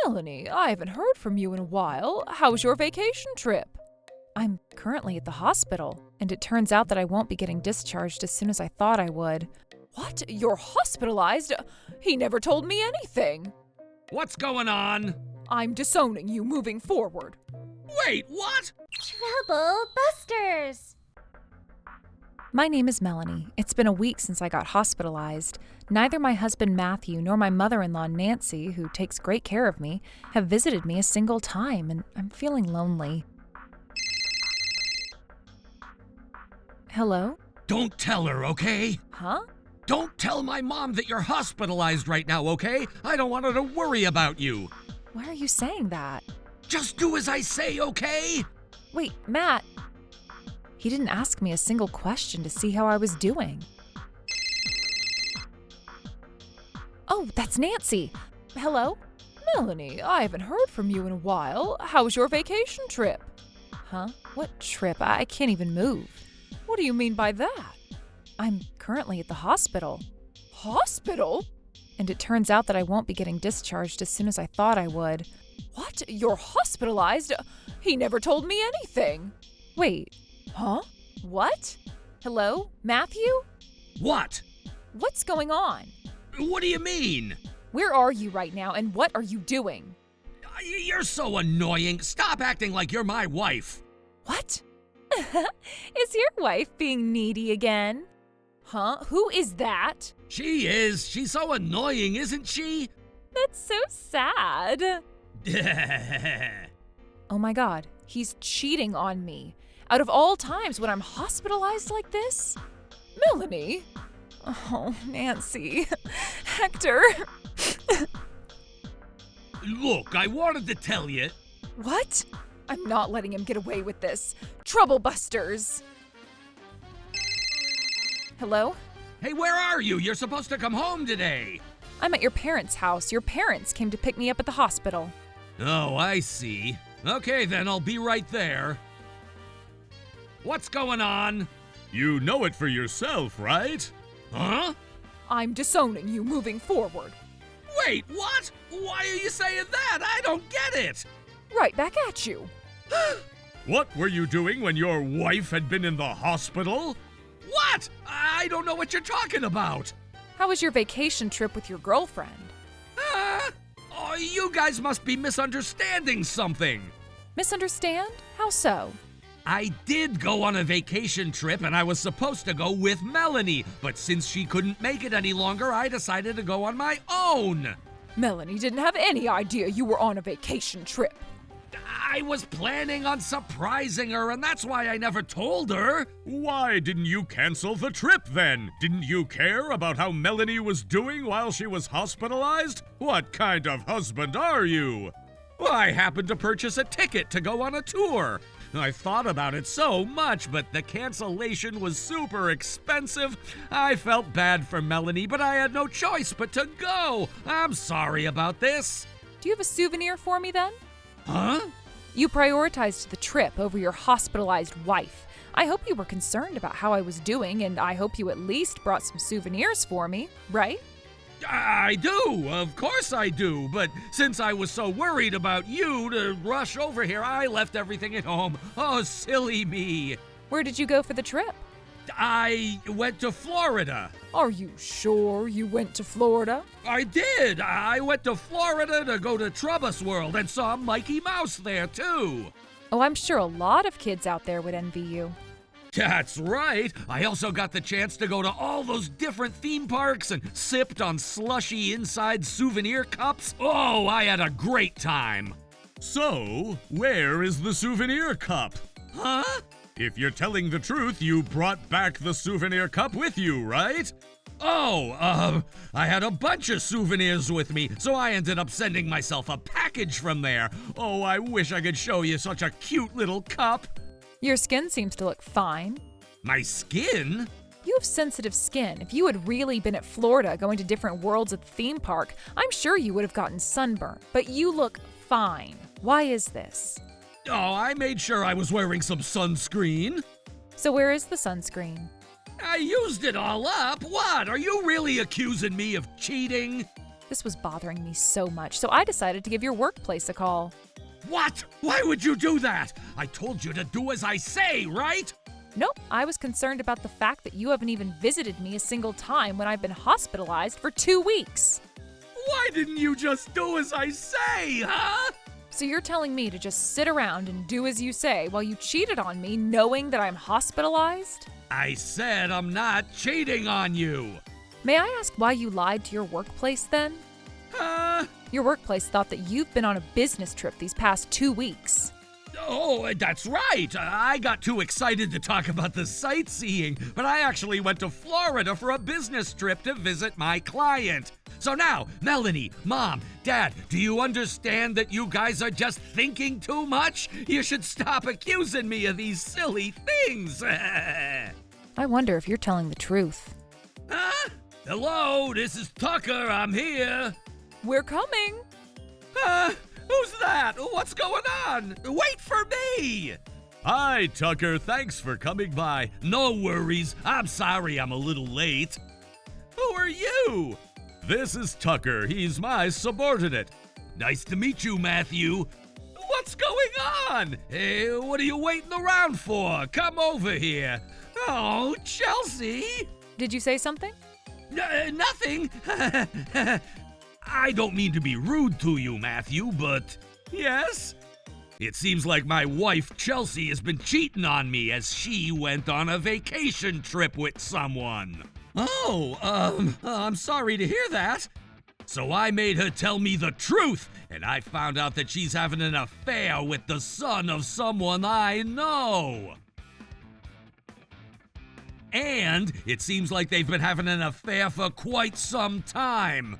Melanie, I haven't heard from you in a while. How was your vacation trip? I'm currently at the hospital, and it turns out that I won't be getting discharged as soon as I thought I would. What? You're hospitalized? He never told me anything. What's going on? I'm disowning you moving forward. Wait, what? Trouble Busters! My name is Melanie. It's been a week since I got hospitalized. Neither my husband Matthew nor my mother-in-law Nancy, who takes great care of me, have visited me a single time, and I'm feeling lonely. Hello? Don't tell her, okay? Huh? Don't tell my mom that you're hospitalized right now, okay? I don't want her to worry about you. Why are you saying that? Just do as I say, okay? Wait, Matt. He didn't ask me a single question to see how I was doing. Oh, that's Nancy. Hello? Melanie, I haven't heard from you in a while. How was your vacation trip? Huh? What trip? I can't even move. What do you mean by that? I'm currently at the hospital. Hospital? And it turns out that I won't be getting discharged as soon as I thought I would. What? You're hospitalized? He never told me anything. Wait. Huh? What? Hello? Matthew? What? What's going on? What do you mean? Where are you right now, and what are you doing? You're so annoying. Stop acting like you're my wife. What? Is your wife being needy again? Huh? Who is that? She is. She's so annoying, isn't she? That's so sad. Oh my God, he's cheating on me. Out of all times when I'm hospitalized like this? Melanie? Oh, Nancy. Hector. Look, I wanted to tell you. What? I'm not letting him get away with this. Trouble Busters. Hello? Hey, where are you? You're supposed to come home today. I'm at your parents' house. Your parents came to pick me up at the hospital. Oh, I see. Okay, then I'll be right there. What's going on? You know it for yourself, right? Huh? I'm disowning you moving forward. Wait, what? Why are you saying that? I don't get it. Right back at you. What were you doing when your wife had been in the hospital? What? I don't know what you're talking about. How was your vacation trip with your girlfriend? Oh, you guys must be misunderstanding something. Misunderstand? How so? I did go on a vacation trip and I was supposed to go with Melanie, but since she couldn't make it any longer, I decided to go on my own. Melanie didn't have any idea you were on a vacation trip. I was planning on surprising her, and that's why I never told her. Why didn't you cancel the trip then? Didn't you care about how Melanie was doing while she was hospitalized? What kind of husband are you? Well, I happened to purchase a ticket to go on a tour. I thought about it so much, but the cancellation was super expensive. I felt bad for Melanie, but I had no choice but to go. I'm sorry about this. Do you have a souvenir for me then? Huh? You prioritized the trip over your hospitalized wife. I hope you were concerned about how I was doing, and I hope you at least brought some souvenirs for me, right? I do, of course I do, but since I was so worried about you to rush over here, I left everything at home. Oh, silly me. Where did you go for the trip? I went to Florida. Are you sure you went to Florida? I did. I went to Florida to go to Troubles World and saw Mikey Mouse there, too. Oh, I'm sure a lot of kids out there would envy you. That's right. I also got the chance to go to all those different theme parks and sipped on slushy inside souvenir cups. Oh, I had a great time. So, where is the souvenir cup? Huh? If you're telling the truth, you brought back the souvenir cup with you, right? Oh, I had a bunch of souvenirs with me, so I ended up sending myself a package from there. Oh, I wish I could show you such a cute little cup. Your skin seems to look fine. My skin? You have sensitive skin. If you had really been at Florida going to different worlds at the theme park, I'm sure you would have gotten sunburn. But you look fine. Why is this? Oh, I made sure I was wearing some sunscreen. So where is the sunscreen? I used it all up. What? Are you really accusing me of cheating? This was bothering me so much, so I decided to give your workplace a call. What? Why would you do that? I told you to do as I say, right? Nope, I was concerned about the fact that you haven't even visited me a single time when I've been hospitalized for 2 weeks. Why didn't you just do as I say, huh? So you're telling me to just sit around and do as you say while you cheated on me knowing that I'm hospitalized? I said I'm not cheating on you. May I ask why you lied to your workplace then? Your workplace thought that you've been on a business trip these past 2 weeks. Oh, that's right. I got too excited to talk about the sightseeing, but I actually went to Florida for a business trip to visit my client. So now, Melanie, Mom, Dad, do you understand that you guys are just thinking too much? You should stop accusing me of these silly things. I wonder if you're telling the truth. Huh? Hello, this is Tucker. I'm here. We're coming. Who's that? What's going on? Wait for me! Hi, Tucker. Thanks for coming by. No worries. I'm sorry I'm a little late. Who are you? This is Tucker. He's my subordinate. Nice to meet you, Matthew. What's going on? Hey, what are you waiting around for? Come over here. Oh, Chelsea. Did you say something? Nothing. I don't mean to be rude to you, Matthew, but yes? It seems like my wife, Chelsea, has been cheating on me as she went on a vacation trip with someone. Oh, I'm sorry to hear that. So I made her tell me the truth, and I found out that she's having an affair with the son of someone I know. And it seems like they've been having an affair for quite some time.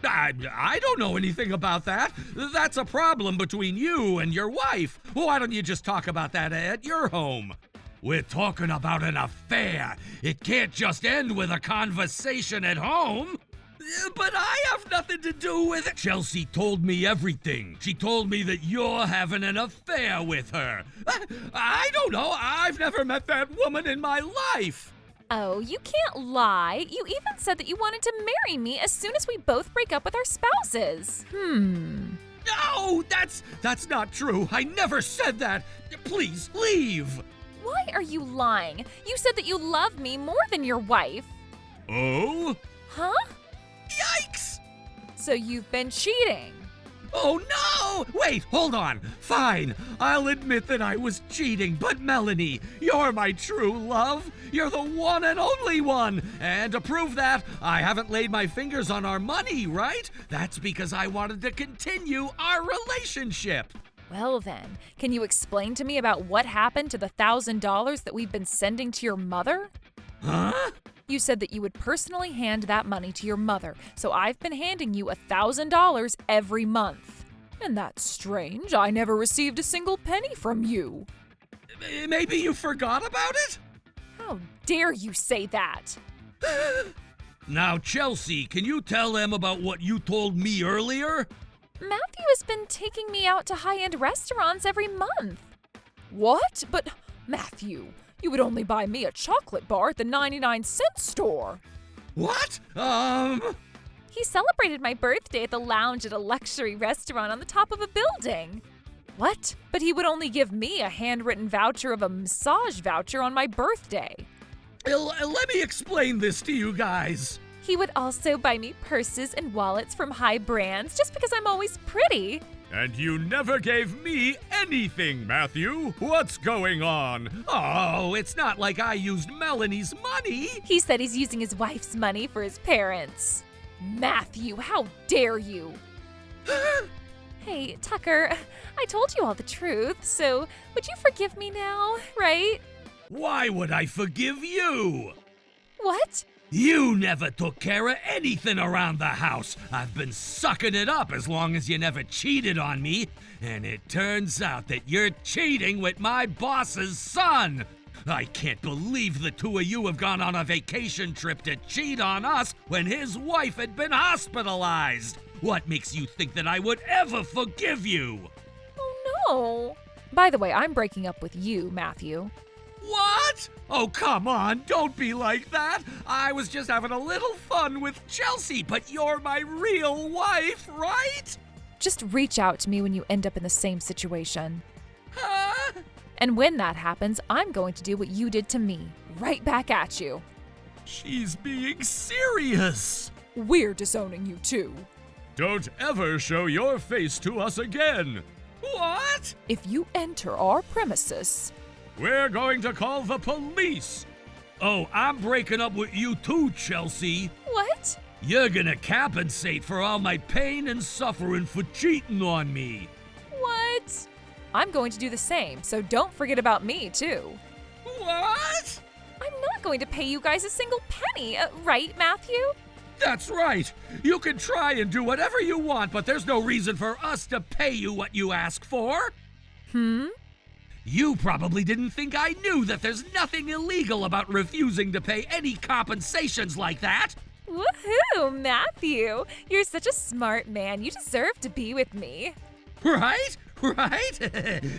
I don't know anything about that. That's a problem between you and your wife. Why don't you just talk about that at your home? We're talking about an affair. It can't just end with a conversation at home. But I have nothing to do with it. Chelsea told me everything. She told me that you're having an affair with her. I don't know. I've never met that woman in my life. Oh, you can't lie. You even said that you wanted to marry me as soon as we both break up with our spouses. No, that's not true. I never said that. Please, leave. Why are you lying? You said that you love me more than your wife. Oh? Huh? Yikes! So you've been cheating. Oh no! Wait, hold on. Fine, I'll admit that I was cheating, but Melanie, you're my true love. You're the one and only one. And to prove that, I haven't laid my fingers on our money, right? That's because I wanted to continue our relationship. Well then, can you explain to me about what happened to the $1,000 that we've been sending to your mother? Huh? You said that you would personally hand that money to your mother, so I've been handing you $1,000 every month. And that's strange. I never received a single penny from you. Maybe you forgot about it? How dare you say that? Now, Chelsea, can you tell them about what you told me earlier? Matthew has been taking me out to high-end restaurants every month. What? But, Matthew, you would only buy me a chocolate bar at the 99-cent store. What? He celebrated my birthday at the lounge at a luxury restaurant on the top of a building. What? But he would only give me a handwritten voucher of a massage voucher on my birthday. Let me explain this to you guys. He would also buy me purses and wallets from high brands just because I'm always pretty. And you never gave me anything, Matthew. What's going on? Oh, it's not like I used Melanie's money. He said he's using his wife's money for his parents. Matthew, how dare you? Hey, Tucker, I told you all the truth, so would you forgive me now, right? Why would I forgive you? What? You never took care of anything around the house. I've been sucking it up as long as you never cheated on me. And it turns out that you're cheating with my boss's son. I can't believe the two of you have gone on a vacation trip to cheat on us when his wife had been hospitalized. What makes you think that I would ever forgive you? Oh, no. By the way, I'm breaking up with you, Matthew. What? What? Oh, come on, don't be like that. I was just having a little fun with Chelsea, but you're my real wife, right? Just reach out to me when you end up in the same situation. Huh? And when that happens, I'm going to do what you did to me, right back at you. She's being serious. We're disowning you too. Don't ever show your face to us again. What? If you enter our premises, We're going to call the police. Oh, I'm breaking up with you too, Chelsea. what? You're gonna compensate for all my pain and suffering for cheating on me. What? I'm going to do the same, so don't forget about me too. What? I'm not going to pay you guys a single penny, right, Matthew? That's right. You can try and do whatever you want, but there's no reason for us to pay you what you ask for. You probably didn't think I knew that there's nothing illegal about refusing to pay any compensations like that. Woohoo, Matthew! You're such a smart man. You deserve to be with me. Right? Right?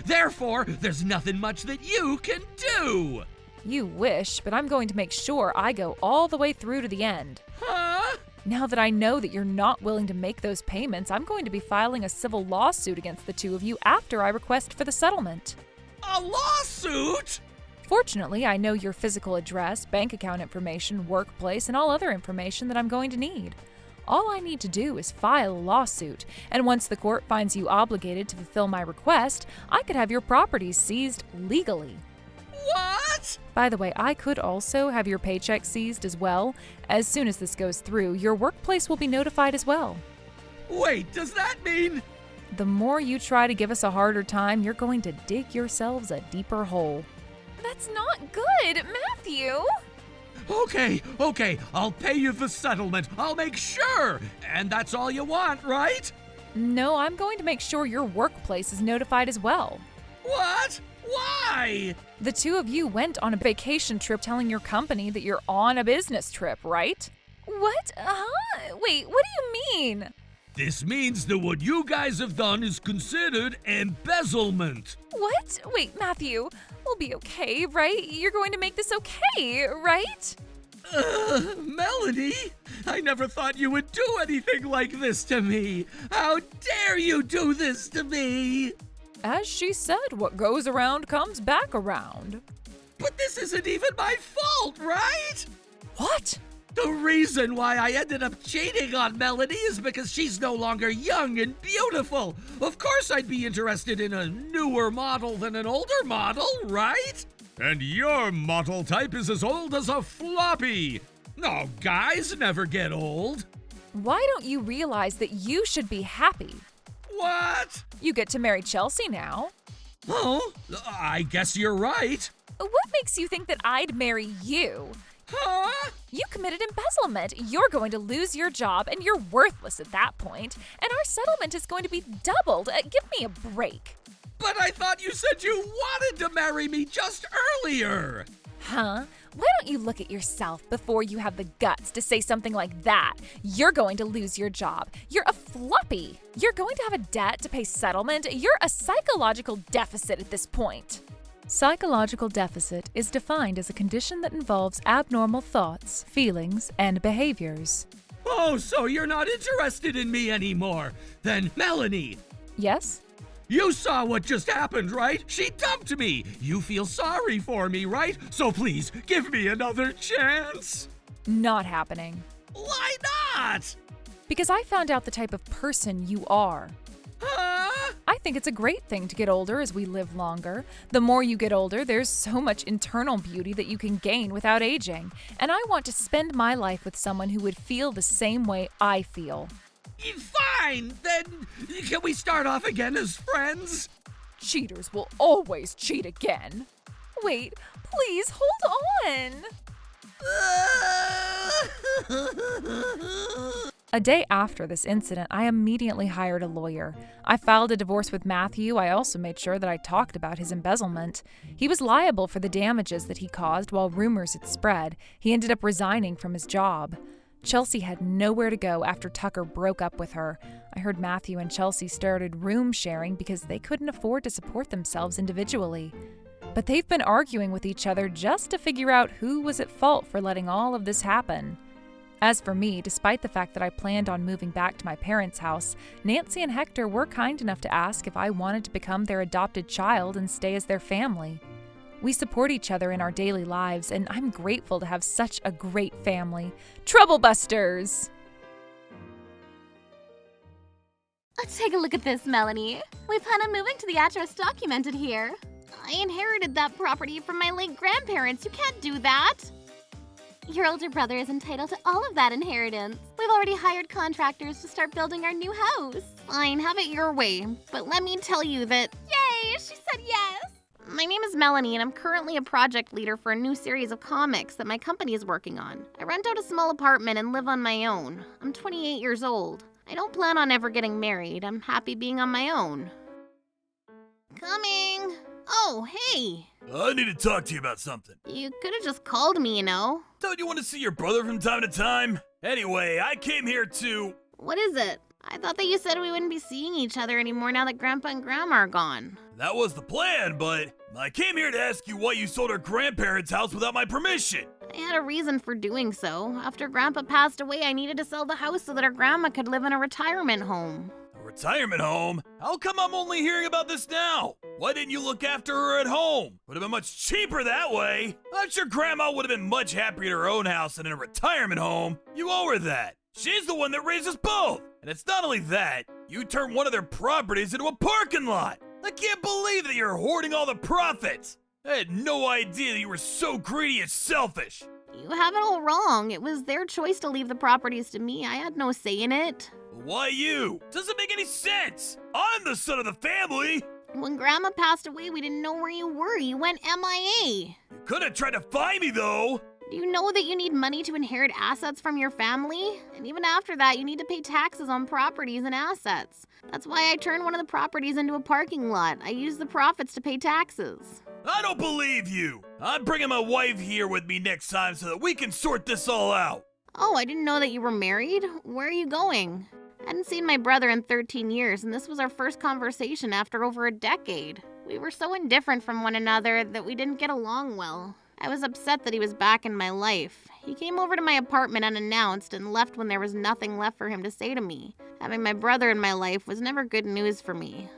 Therefore, there's nothing much that you can do. You wish, but I'm going to make sure I go all the way through to the end. Huh? Now that I know that you're not willing to make those payments, I'm going to be filing a civil lawsuit against the two of you after I request for the settlement. A lawsuit? Fortunately, I know your physical address, bank account information, workplace, and all other information that I'm going to need. All I need to do is file a lawsuit, and once the court finds you obligated to fulfill my request, I could have your properties seized legally. What? By the way, I could also have your paycheck seized as well. As soon as this goes through, your workplace will be notified as well. Wait, does that mean? The more you try to give us a harder time, you're going to dig yourselves a deeper hole. That's not good, Matthew! Okay, I'll pay you the settlement. I'll make sure. And that's all you want, right? No, I'm going to make sure your workplace is notified as well. What? Why? The two of you went on a vacation trip telling your company that you're on a business trip, right? What? Wait, what do you mean? This means that what you guys have done is considered embezzlement. What? Wait, Matthew, we'll be okay, right? You're going to make this okay, right? Melanie, I never thought you would do anything like this to me. How dare you do this to me? As she said, what goes around comes back around. But this isn't even my fault, right? What? The reason why I ended up cheating on Melanie is because she's no longer young and beautiful. Of course I'd be interested in a newer model than an older model, right? And your model type is as old as a floppy. No, guys never get old. Why don't you realize that you should be happy? What? You get to marry Chelsea now. Oh, I guess you're right. What makes you think that I'd marry you? Huh? You committed embezzlement. You're going to lose your job, and you're worthless at that point. And our settlement is going to be doubled. Give me a break. But I thought you said you wanted to marry me just earlier. Huh? Why don't you look at yourself before you have the guts to say something like that? You're going to lose your job. You're a floppy. You're going to have a debt to pay settlement. You're a psychological deficit at this point. Psychological deficit is defined as a condition that involves abnormal thoughts, feelings, and behaviors. Oh, so you're not interested in me anymore. Then, Melanie, Yes? you saw what just happened, right? She dumped me. You feel sorry for me, right? So please, give me another chance. Not happening. Why not? Because I found out the type of person you are. Huh? I think it's a great thing to get older as we live longer. The more you get older, there's so much internal beauty that you can gain without aging. And I want to spend my life with someone who would feel the same way I feel. Fine, then can we start off again as friends? Cheaters will always cheat again. Wait, please hold on. A day after this incident, I immediately hired a lawyer. I filed a divorce with Matthew. I also made sure that I talked about his embezzlement. He was liable for the damages that he caused while rumors had spread. He ended up resigning from his job. Chelsea had nowhere to go after Tucker broke up with her. I heard Matthew and Chelsea started room sharing because they couldn't afford to support themselves individually. But they've been arguing with each other just to figure out who was at fault for letting all of this happen. As for me, despite the fact that I planned on moving back to my parents' house, Nancy and Hector were kind enough to ask if I wanted to become their adopted child and stay as their family. We support each other in our daily lives, and I'm grateful to have such a great family. Troublebusters! Let's take a look at this, Melanie. We plan on moving to the address documented here. I inherited that property from my late grandparents. You can't do that. Your older brother is entitled to all of that inheritance. We've already hired contractors to start building our new house. Fine, have it your way. But let me tell you that— Yay, she said yes! My name is Melanie, and I'm currently a project leader for a new series of comics that my company is working on. I rent out a small apartment and live on my own. I'm 28 years old. I don't plan on ever getting married. I'm happy being on my own. Coming! Oh, hey! I need to talk to you about something. You could have just called me, you know. Don't you want to see your brother from time to time? Anyway, I came here to— What is it? I thought that you said we wouldn't be seeing each other anymore now that Grandpa and Grandma are gone. That was the plan, but I came here to ask you why you sold our grandparents' house without my permission. I had a reason for doing so. After Grandpa passed away, I needed to sell the house so that our grandma could live in a retirement home. A retirement home? How come I'm only hearing about this now? Why didn't you look after her at home? Would have been much cheaper that way. I'm sure Grandma would have been much happier in her own house than in a retirement home. You owe her that. She's the one that raised us both. And it's not only that, you turned one of their properties into a parking lot. I can't believe that you're hoarding all the profits. I had no idea that you were so greedy and selfish. You have it all wrong. It was their choice to leave the properties to me. I had no say in it. Why you? Doesn't make any sense. I'm the son of the family. When Grandma passed away, we didn't know where you were. You went MIA. You could have tried to find me though. Do you know that you need money to inherit assets from your family? And even after that, you need to pay taxes on properties and assets. That's why I turned one of the properties into a parking lot. I used the profits to pay taxes. I don't believe you. I'm bringing my wife here with me next time so that we can sort this all out. Oh, I didn't know that you were married. Where are you going? I hadn't seen my brother in 13 years, and this was our first conversation after over a decade. We were so indifferent from one another that we didn't get along well. I was upset that he was back in my life. He came over to my apartment unannounced and left when there was nothing left for him to say to me. Having my brother in my life was never good news for me.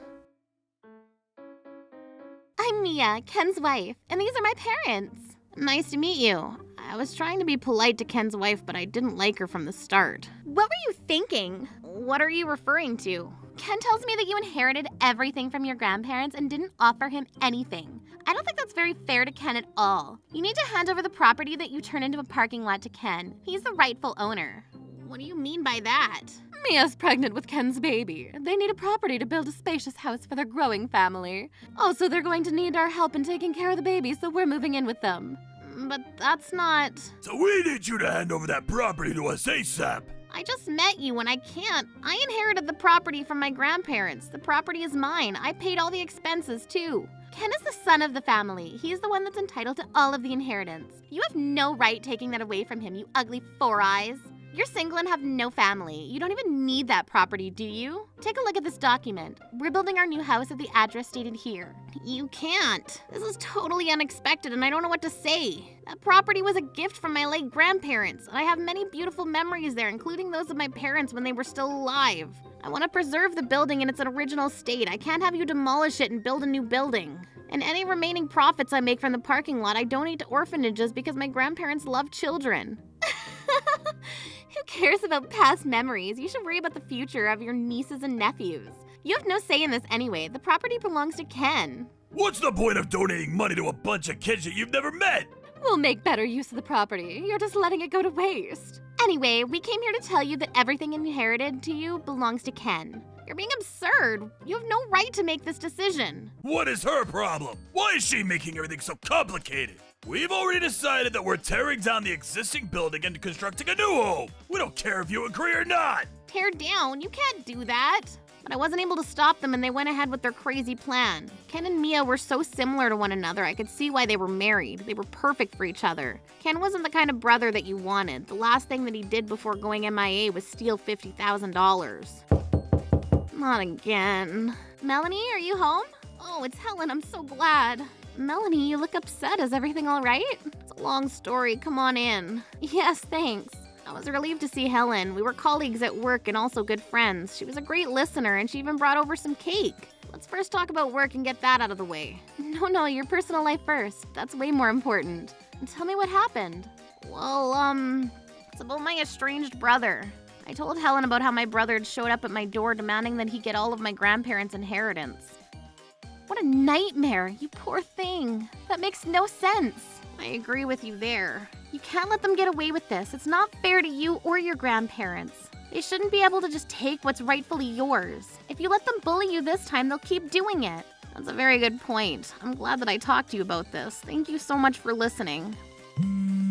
I'm Mia, Ken's wife, and these are my parents. Nice to meet you. I was trying to be polite to Ken's wife, but I didn't like her from the start. What were you thinking? What are you referring to? Ken tells me that you inherited everything from your grandparents and didn't offer him anything. I don't think that's very fair to Ken at all. You need to hand over the property that you turned into a parking lot to Ken. He's the rightful owner. What do you mean by that? Mia's pregnant with Ken's baby. They need a property to build a spacious house for their growing family. Also, they're going to need our help in taking care of the baby, so we're moving in with them. But that's not— So we need you to hand over that property to us ASAP. I just met you and I can't. I inherited the property from my grandparents. The property is mine. I paid all the expenses too. Ken is the son of the family. He's the one that's entitled to all of the inheritance. You have no right taking that away from him, you ugly four eyes. You're single and have no family. You don't even need that property, do you? Take a look at this document. We're building our new house at the address stated here. You can't. This is totally unexpected and I don't know what to say. That property was a gift from my late grandparents, and I have many beautiful memories there, including those of my parents when they were still alive. I want to preserve the building in its original state. I can't have you demolish it and build a new building. And any remaining profits I make from the parking lot, I donate to orphanages because my grandparents love children. Who cares about past memories? You should worry about the future of your nieces and nephews. You have no say in this anyway. The property belongs to Ken. What's the point of donating money to a bunch of kids that you've never met? We'll make better use of the property. You're just letting it go to waste. Anyway, we came here to tell you that everything inherited to you belongs to Ken. You're being absurd. You have no right to make this decision. What is her problem? Why is she making everything so complicated? We've already decided that we're tearing down the existing building and constructing a new home. We don't care if you agree or not. Tear down? You can't do that. But I wasn't able to stop them and they went ahead with their crazy plan. Ken and Mia were so similar to one another, I could see why they were married. They were perfect for each other. Ken wasn't the kind of brother that you wanted. The last thing that he did before going MIA was steal $50,000. Not again. Melanie, are you home? Oh, it's Helen. I'm so glad. Melanie, you look upset. Is everything all right? It's a long story. Come on in. Yes, thanks. I was relieved to see Helen. We were colleagues at work and also good friends. She was a great listener and she even brought over some cake. Let's first talk about work and get that out of the way. No, your personal life first. That's way more important. Tell me what happened. Well, it's about my estranged brother. I told Helen about how my brother had showed up at my door demanding that he get all of my grandparents' inheritance. What a nightmare, you poor thing. That makes no sense. I agree with you there. You can't let them get away with this. It's not fair to you or your grandparents. They shouldn't be able to just take what's rightfully yours. If you let them bully you this time, they'll keep doing it. That's a very good point. I'm glad that I talked to you about this. Thank you so much for listening.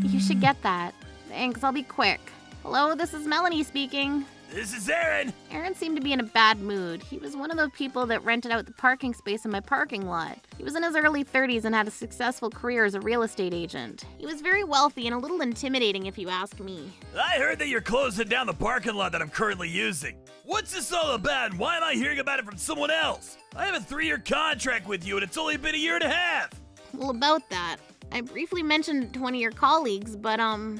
You should get that. Thanks, I'll be quick. Hello, this is Melanie speaking. This is Aaron. Aaron seemed to be in a bad mood. He was one of the people that rented out the parking space in my parking lot. He was in his early 30s and had a successful career as a real estate agent. He was very wealthy and a little intimidating if you ask me. I heard that you're closing down the parking lot that I'm currently using. What's this all about and why am I hearing about it from someone else? I have a 3-year contract with you and it's only been a year and a half. Well, about that, I briefly mentioned to one of your colleagues, but I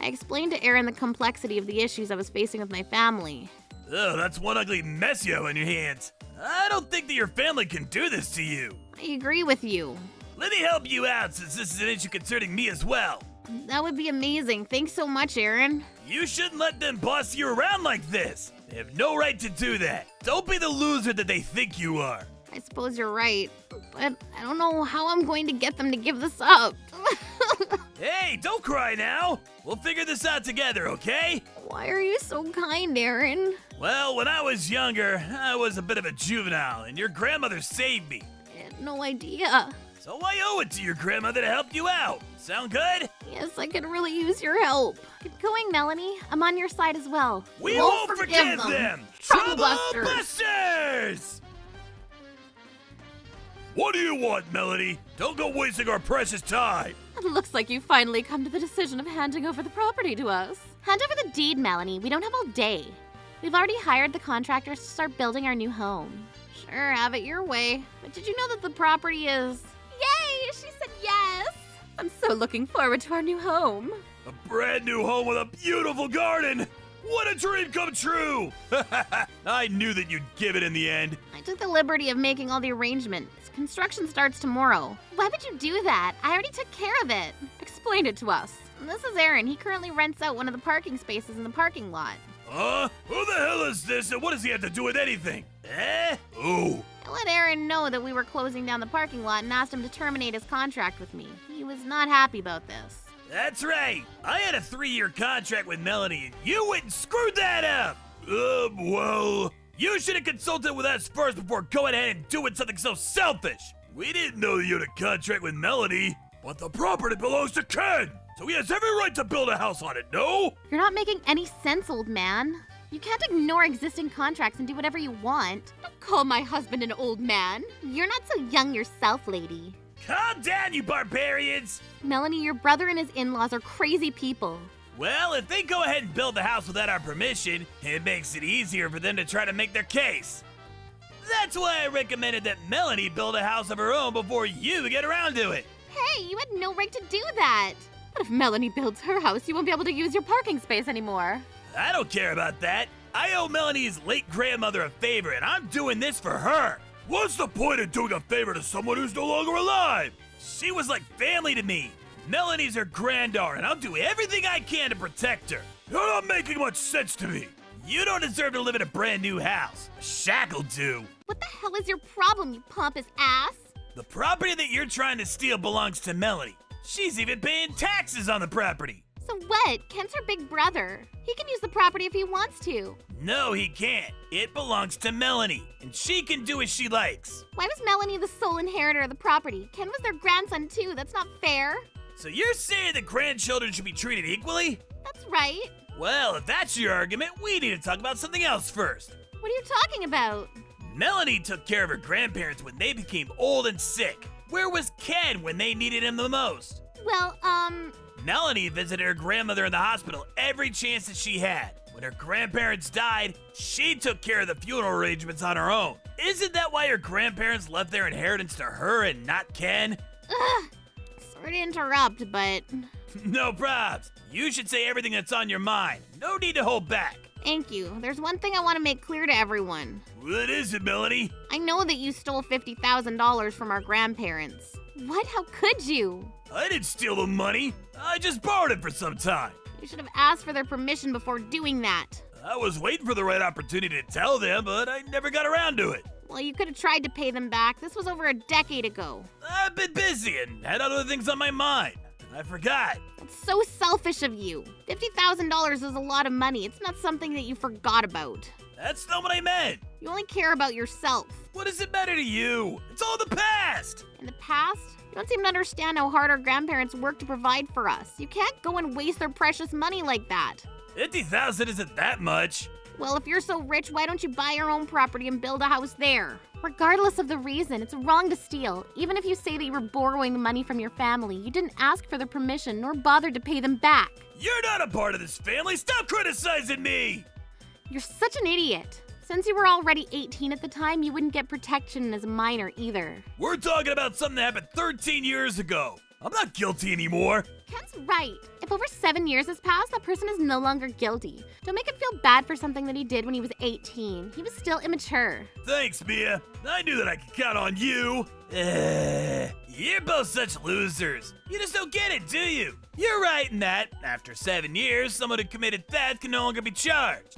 explained to Aaron the complexity of the issues I was facing with my family. Oh, that's one ugly mess you have on your hands. I don't think that your family can do this to you. I agree with you. Let me help you out since this is an issue concerning me as well. That would be amazing. Thanks so much, Aaron. You shouldn't let them boss you around like this. They have no right to do that. Don't be the loser that they think you are. I suppose you're right, but I don't know how I'm going to get them to give this up. Hey, don't cry now. We'll figure this out together, okay? Why are you so kind, Aaron? Well, when I was younger, I was a bit of a juvenile, and your grandmother saved me. I had no idea. So I owe it to your grandmother to help you out. Sound good? Yes, I could really use your help. Keep going, Melanie. I'm on your side as well. We won't forgive them! Troublebusters! What do you want, Melanie? Don't go wasting our precious time. Looks like you finally come to the decision of handing over the property to us. Hand over the deed, Melanie. We don't have all day. We've already hired the contractors to start building our new home. Sure, have it your way. But did you know that the property is... Yay! She said yes! I'm so looking forward to our new home. A brand new home with a beautiful garden. What a dream come true! I knew that you'd give it in the end. I took the liberty of making all the arrangements. Construction starts tomorrow. Why would you do that? I already took care of it. Explain it to us. This is Aaron. He currently rents out one of the parking spaces in the parking lot. Who the hell is this and what does he have to do with anything? Ooh. I let Aaron know that we were closing down the parking lot and asked him to terminate his contract with me. He was not happy about this. That's right. I had a 3-year contract with Melanie and you went and screwed that up. Well, you should have consulted with us first before going ahead and doing something so selfish. We didn't know that you had a contract with Melanie, but the property belongs to Ken, so he has every right to build a house on it, no? You're not making any sense, old man. You can't ignore existing contracts and do whatever you want. Don't call my husband an old man. You're not so young yourself, lady. Calm down, you barbarians! Melanie, your brother and his in-laws are crazy people. Well, if they go ahead and build the house without our permission, it makes it easier for them to try to make their case. That's why I recommended that Melanie build a house of her own before you get around to it. Hey, you had no right to do that. What if Melanie builds her house? You won't be able to use your parking space anymore. I don't care about that. I owe Melanie's late grandmother a favor, and I'm doing this for her. What's the point of doing a favor to someone who's no longer alive? She was like family to me. Melanie's her granddaughter, and I'll do everything I can to protect her. You're not making much sense to me. You don't deserve to live in a brand new house. A shack will do. What the hell is your problem, you pompous ass? The property that you're trying to steal belongs to Melanie. She's even paying taxes on the property. So what? Ken's her big brother. He can use the property if he wants to. No, he can't. It belongs to Melanie, and she can do as she likes. Why was Melanie the sole inheritor of the property? Ken was their grandson too. That's not fair. So you're saying that grandchildren should be treated equally? That's right. Well, if that's your argument, we need to talk about something else first. What are you talking about? Melanie took care of her grandparents when they became old and sick. Where was Ken when they needed him the most? Well, Melanie visited her grandmother in the hospital every chance that she had. When her grandparents died, she took care of the funeral arrangements on her own. Isn't that why her grandparents left their inheritance to her and not Ken? Sorry to interrupt, but No props. You should say everything that's on your mind. No need to hold back. thank you. There's one thing I want to make clear to everyone. What is it, Melanie? I know that you stole $50,000 from our grandparents. What? How could you? I didn't steal the money. I just borrowed it for some time. You should have asked for their permission before doing that. I was waiting for the right opportunity to tell them, but I never got around to it. Well, you could have tried to pay them back. This was over a decade ago. I've been busy and had other things on my mind. I forgot. That's so selfish of you. $50,000 is a lot of money. It's not something that you forgot about. That's not what I meant. You only care about yourself. What does it matter to you? It's all the past. In the past, you don't seem to understand how hard our grandparents worked to provide for us. You can't go and waste their precious money like that. 50,000 isn't that much. Well, if you're so rich, why don't you buy your own property and build a house there? Regardless of the reason, it's wrong to steal. Even if you say that you were borrowing the money from your family, you didn't ask for their permission nor bothered to pay them back. You're not a part of this family. Stop criticizing me. You're such an idiot. Since you were already 18 at the time, you wouldn't get protection as a minor either. We're talking about something that happened 13 years ago. I'm not guilty anymore. Ken's right. If over 7 years has passed, that person is no longer guilty. Don't make him feel bad for something that he did when he was 18. He was still immature. Thanks, Mia. I knew that I could count on you. You're both such losers. You just don't get it, do you? You're right in that, after 7 years, someone who committed theft can no longer be charged.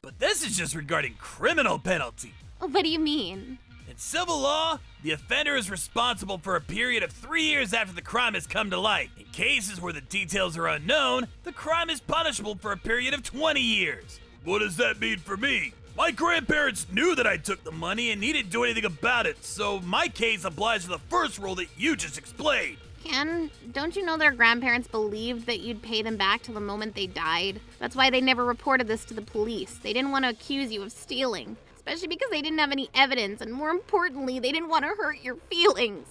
But this is just regarding criminal penalty. What do you mean? In civil law, the offender is responsible for a period of 3 years after the crime has come to light. In cases where the details are unknown, the crime is punishable for a period of 20 years. What does that mean for me? My grandparents knew that I took the money and he didn't do anything about it, so my case applies to the first rule that you just explained. Ken, don't you know their grandparents believed that you'd pay them back till the moment they died? That's why they never reported this to the police. They didn't want to accuse you of stealing. Especially because they didn't have any evidence, and more importantly, they didn't want to hurt your feelings.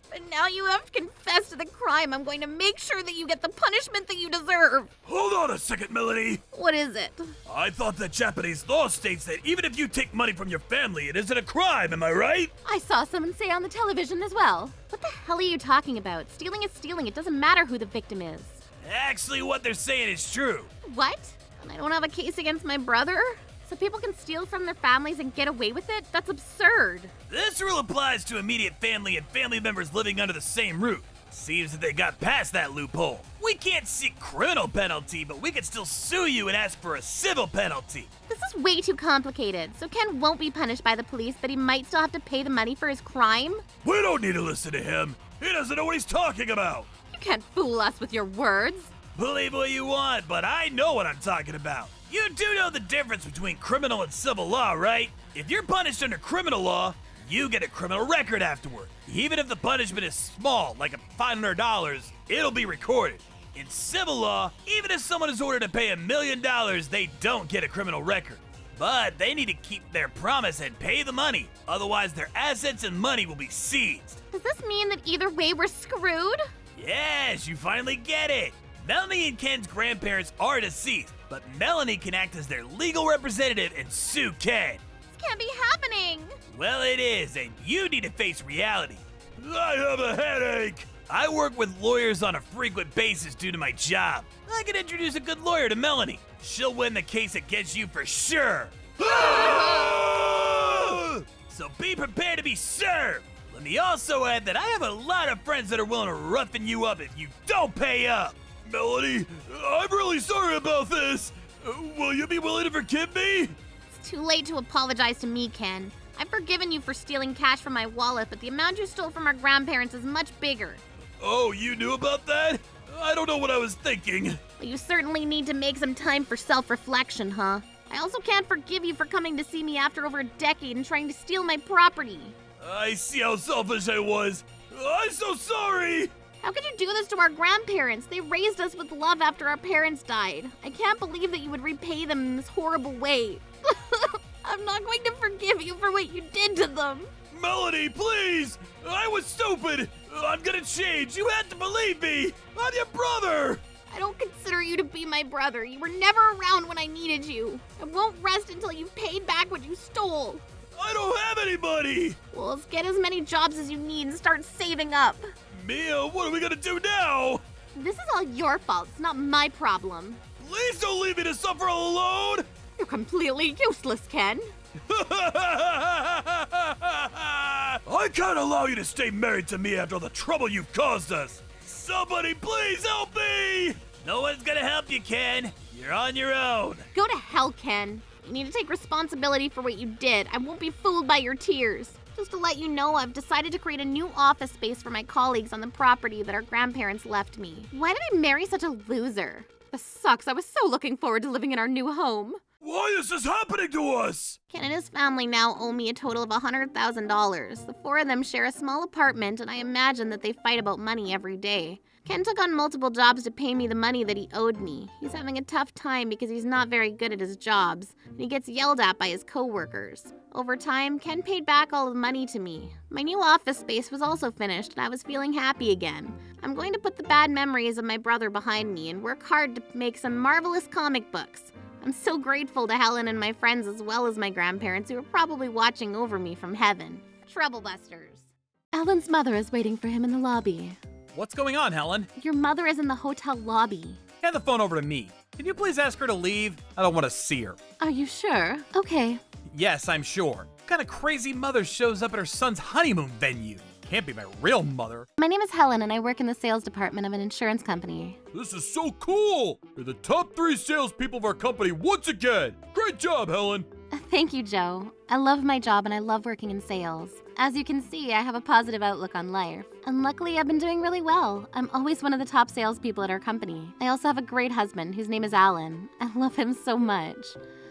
But now you have confessed to the crime. I'm going to make sure that you get the punishment that you deserve. Hold on a second, Melanie. What is it? I thought that Japanese law states that even if you take money from your family, it isn't a crime, am I right? I saw someone say on the television as well. What the hell are you talking about? Stealing is stealing. It doesn't matter who the victim is. Actually, what they're saying is true. What? And I don't have a case against my brother? So people can steal from their families and get away with it? That's absurd. This rule applies to immediate family and family members living under the same roof. Seems that they got past that loophole. We can't seek criminal penalty, but we can still sue you and ask for a civil penalty. This is way too complicated. So Ken won't be punished by the police, but he might still have to pay the money for his crime? We don't need to listen to him. He doesn't know what he's talking about. You can't fool us with your words. Believe what you want, but I know what I'm talking about. You do know the difference between criminal and civil law, right? If you're punished under criminal law, you get a criminal record afterward. Even if the punishment is small, like $500, it'll be recorded. In civil law, even if someone is ordered to pay $1 million, they don't get a criminal record. But they need to keep their promise and pay the money. Otherwise, their assets and money will be seized. Does this mean that either way we're screwed? Yes, you finally get it. Melanie and Ken's grandparents are deceased, but Melanie can act as their legal representative and sue Ken. This can't be happening. Well, it is, and you need to face reality. I have a headache. I work with lawyers on a frequent basis due to my job. I can introduce a good lawyer to Melanie. She'll win the case against you for sure. So be prepared to be served. Let me also add that I have a lot of friends that are willing to roughen you up if you don't pay up. Melanie, I'm really sorry about this. Will you be willing to forgive me? It's too late to apologize to me, Ken. I've forgiven you for stealing cash from my wallet, but the amount you stole from our grandparents is much bigger. Oh, you knew about that? I don't know what I was thinking. Well, you certainly need to make some time for self-reflection, huh? I also can't forgive you for coming to see me after over a decade and trying to steal my property. I see how selfish I was. I'm so sorry. How could you do this to our grandparents? They raised us with love after our parents died. I can't believe that you would repay them in this horrible way. I'm not going to forgive you for what you did to them. Melanie, please! I was stupid! I'm gonna change! You had to believe me! I'm your brother! I don't consider you to be my brother. You were never around when I needed you. I won't rest until you've paid back what you stole. I don't have anybody! Well, let's get as many jobs as you need and start saving up. Mia, what are we gonna do now? This is all your fault. It's not my problem. Please don't leave me to suffer alone! You're completely useless, Ken. I can't allow you to stay married to me after all the trouble you've caused us! Somebody please help me! No one's gonna help you, Ken. You're on your own. Go to hell, Ken. You need to take responsibility for what you did. I won't be fooled by your tears. Just to let you know, I've decided to create a new office space for my colleagues on the property that our grandparents left me. Why did I marry such a loser? This sucks. I was so looking forward to living in our new home. Why is this happening to us? Ken and his family now owe me a total of $100,000. The four of them share a small apartment, and I imagine that they fight about money every day. Ken took on multiple jobs to pay me the money that he owed me. He's having a tough time because he's not very good at his jobs, and he gets yelled at by his co-workers. Over time, Ken paid back all the money to me. My new office space was also finished, and I was feeling happy again. I'm going to put the bad memories of my brother behind me and work hard to make some marvelous comic books. I'm so grateful to Helen and my friends as well as my grandparents who are probably watching over me from heaven. Troublebusters. Alan's mother is waiting for him in the lobby. What's going on, Helen? Your mother is in the hotel lobby. Hand the phone over to me. Can you please ask her to leave? I don't want to see her. Are you sure? Okay. Yes, I'm sure. What kind of crazy mother shows up at her son's honeymoon venue? Can't be my real mother. My name is Helen and I work in the sales department of an insurance company. This is so cool! You're the top 3 salespeople of our company once again! Great job, Helen! Thank you, Joe. I love my job and I love working in sales. As you can see, I have a positive outlook on life. And luckily, I've been doing really well. I'm always one of the top salespeople at our company. I also have a great husband whose name is Alan. I love him so much.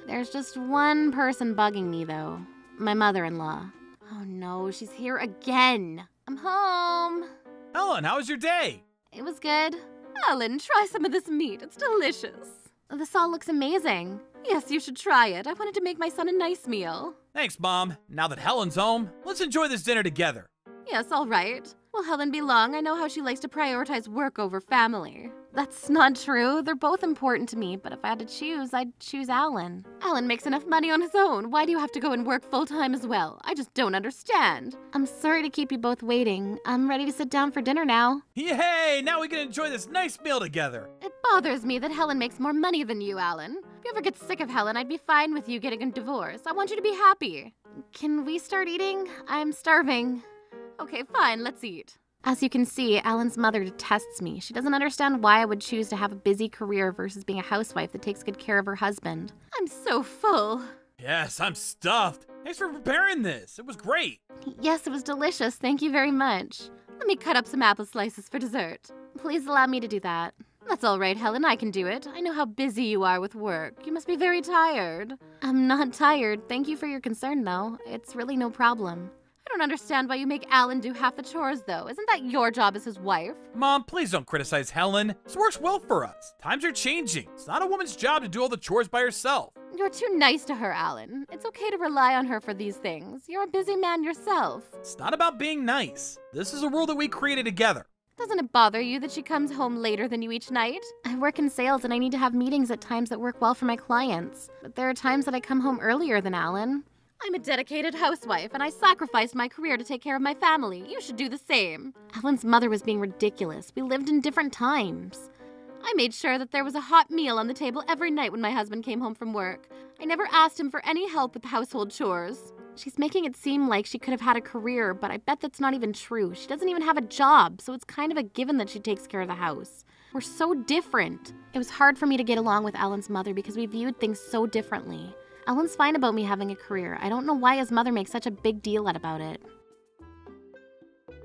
There's just one person bugging me, though. My mother-in-law. Oh no, she's here again. I'm home. Helen, how was your day? It was good. Alan, try some of this meat. It's delicious. This all looks amazing. Yes, you should try it. I wanted to make my son a nice meal. Thanks, Mom. Now that Helen's home, let's enjoy this dinner together. Yes, all right. Will Helen be long? I know how she likes to prioritize work over family. That's not true. They're both important to me, but if I had to choose, I'd choose Alan. Alan makes enough money on his own. Why do you have to go and work full-time as well? I just don't understand. I'm sorry to keep you both waiting. I'm ready to sit down for dinner now. Yay! Now we can enjoy this nice meal together. It bothers me that Helen makes more money than you, Alan. If you ever get sick of Helen, I'd be fine with you getting a divorce. I want you to be happy. Can we start eating? I'm starving. Okay, fine, let's eat. As you can see, Alan's mother detests me. She doesn't understand why I would choose to have a busy career versus being a housewife that takes good care of her husband. I'm so full. Yes, I'm stuffed. Thanks for preparing this. It was great. Yes, it was delicious. Thank you very much. Let me cut up some apple slices for dessert. Please allow me to do that. That's all right, Helen. I can do it. I know how busy you are with work. You must be very tired. I'm not tired. Thank you for your concern, though. It's really no problem. I don't understand why you make Alan do half the chores, though. Isn't that your job as his wife? Mom, please don't criticize Helen. This works well for us. Times are changing. It's not a woman's job to do all the chores by herself. You're too nice to her, Alan. It's okay to rely on her for these things. You're a busy man yourself. It's not about being nice. This is a world that we created together. Doesn't it bother you that she comes home later than you each night? I work in sales and I need to have meetings at times that work well for my clients. But there are times that I come home earlier than Alan. I'm a dedicated housewife, and I sacrificed my career to take care of my family. You should do the same. Alan's mother was being ridiculous. We lived in different times. I made sure that there was a hot meal on the table every night when my husband came home from work. I never asked him for any help with household chores. She's making it seem like she could have had a career, but I bet that's not even true. She doesn't even have a job, so it's kind of a given that she takes care of the house. We're so different. It was hard for me to get along with Alan's mother because we viewed things so differently. Alan's fine about me having a career. I don't know why his mother makes such a big deal out about it.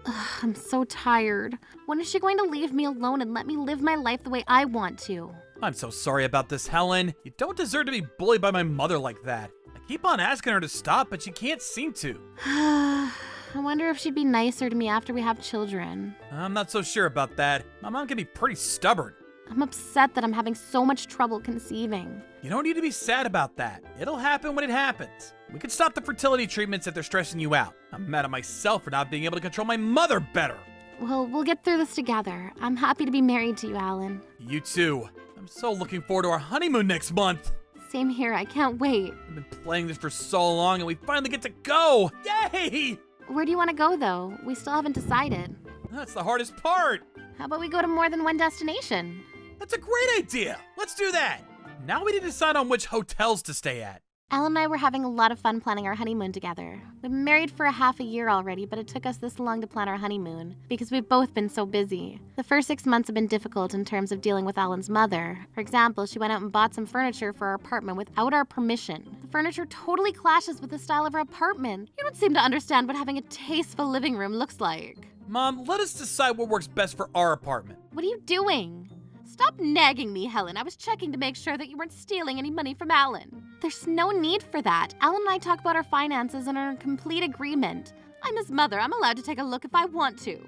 Ugh, I'm so tired. When is she going to leave me alone and let me live my life the way I want to? I'm so sorry about this, Helen. You don't deserve to be bullied by my mother like that. I keep on asking her to stop, but she can't seem to. I wonder if she'd be nicer to me after we have children. I'm not so sure about that. My mom can be pretty stubborn. I'm upset that I'm having so much trouble conceiving. You don't need to be sad about that. It'll happen when it happens. We can stop the fertility treatments if they're stressing you out. I'm mad at myself for not being able to control my mother better. Well, we'll get through this together. I'm happy to be married to you, Alan. You too. I'm so looking forward to our honeymoon next month. Same here, I can't wait. I've been playing this for so long and we finally get to go! Yay! Where do you want to go, though? We still haven't decided. That's the hardest part. How about we go to more than one destination? That's a great idea. Let's do that. Now we need to decide on which hotels to stay at. Alan and I were having a lot of fun planning our honeymoon together. We've been married for a half a year already, but it took us this long to plan our honeymoon because we've both been so busy. The first 6 months have been difficult in terms of dealing with Alan's mother. For example, she went out and bought some furniture for our apartment without our permission. The furniture totally clashes with the style of our apartment. You don't seem to understand what having a tasteful living room looks like. Mom, let us decide what works best for our apartment. What are you doing? Stop nagging me, Helen. I was checking to make sure that you weren't stealing any money from Alan. There's no need for that. Alan and I talk about our finances and are in complete agreement. I'm his mother. I'm allowed to take a look if I want to.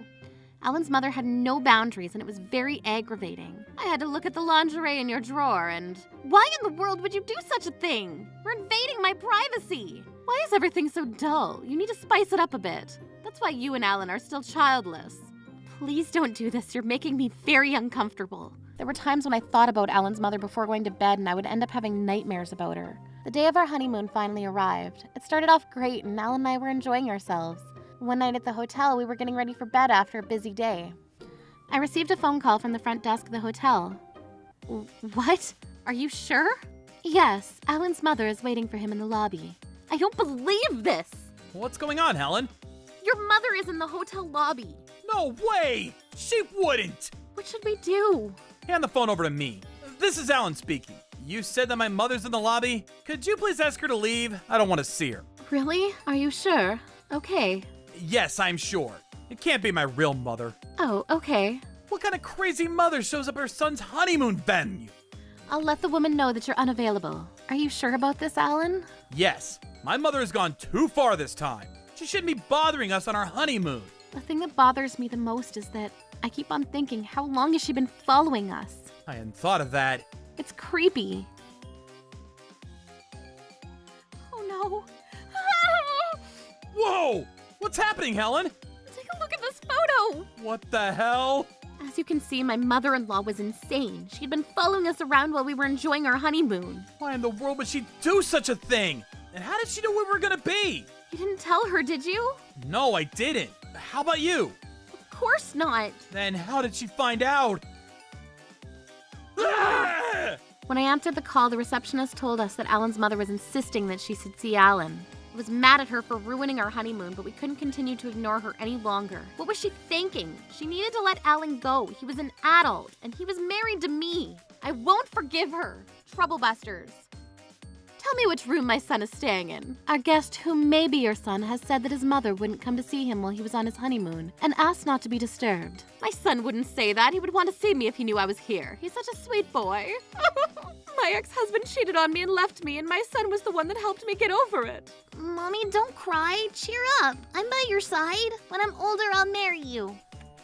Alan's mother had no boundaries and it was very aggravating. I had to look at the lingerie in your drawer and... Why in the world would you do such a thing? You're invading my privacy. Why is everything so dull? You need to spice it up a bit. That's why you and Alan are still childless. Please don't do this. You're making me very uncomfortable. There were times when I thought about Alan's mother before going to bed and I would end up having nightmares about her. The day of our honeymoon finally arrived. It started off great and Alan and I were enjoying ourselves. One night at the hotel, we were getting ready for bed after a busy day. I received a phone call from the front desk of the hotel. What? Are you sure? Yes, Alan's mother is waiting for him in the lobby. I don't believe this! What's going on, Helen? Your mother is in the hotel lobby. No way! She wouldn't! What should we do? Hand the phone over to me. This is Alan speaking. You said that my mother's in the lobby? Could you please ask her to leave? I don't want to see her. Really? Are you sure? Okay. Yes, I'm sure. It can't be my real mother. Oh, okay. What kind of crazy mother shows up at her son's honeymoon venue? I'll let the woman know that you're unavailable. Are you sure about this, Alan? Yes, my mother has gone too far this time. She shouldn't be bothering us on our honeymoon. The thing that bothers me the most is that I keep on thinking, how long has she been following us? I hadn't thought of that. It's creepy. Oh no. Whoa! What's happening, Helen? Take a look at this photo. What the hell? As you can see, my mother-in-law was insane. She'd been following us around while we were enjoying our honeymoon. Why in the world would she do such a thing? And how did she know where we were gonna be? You didn't tell her, did you? No, I didn't. How about you? Of course not. Then how did she find out? Ah! When I answered the call, the receptionist told us that Alan's mother was insisting that she should see Alan. I was mad at her for ruining our honeymoon, but we couldn't continue to ignore her any longer. What was she thinking? She needed to let Alan go. He was an adult, and he was married to me. I won't forgive her. Troublebusters. Tell me which room my son is staying in. Our guest, who may be your son, has said that his mother wouldn't come to see him while he was on his honeymoon and asked not to be disturbed. My son wouldn't say that. He would want to see me if he knew I was here. He's such a sweet boy. My ex-husband cheated on me and left me, and my son was the one that helped me get over it. Mommy, don't cry. Cheer up. I'm by your side. When I'm older, I'll marry you.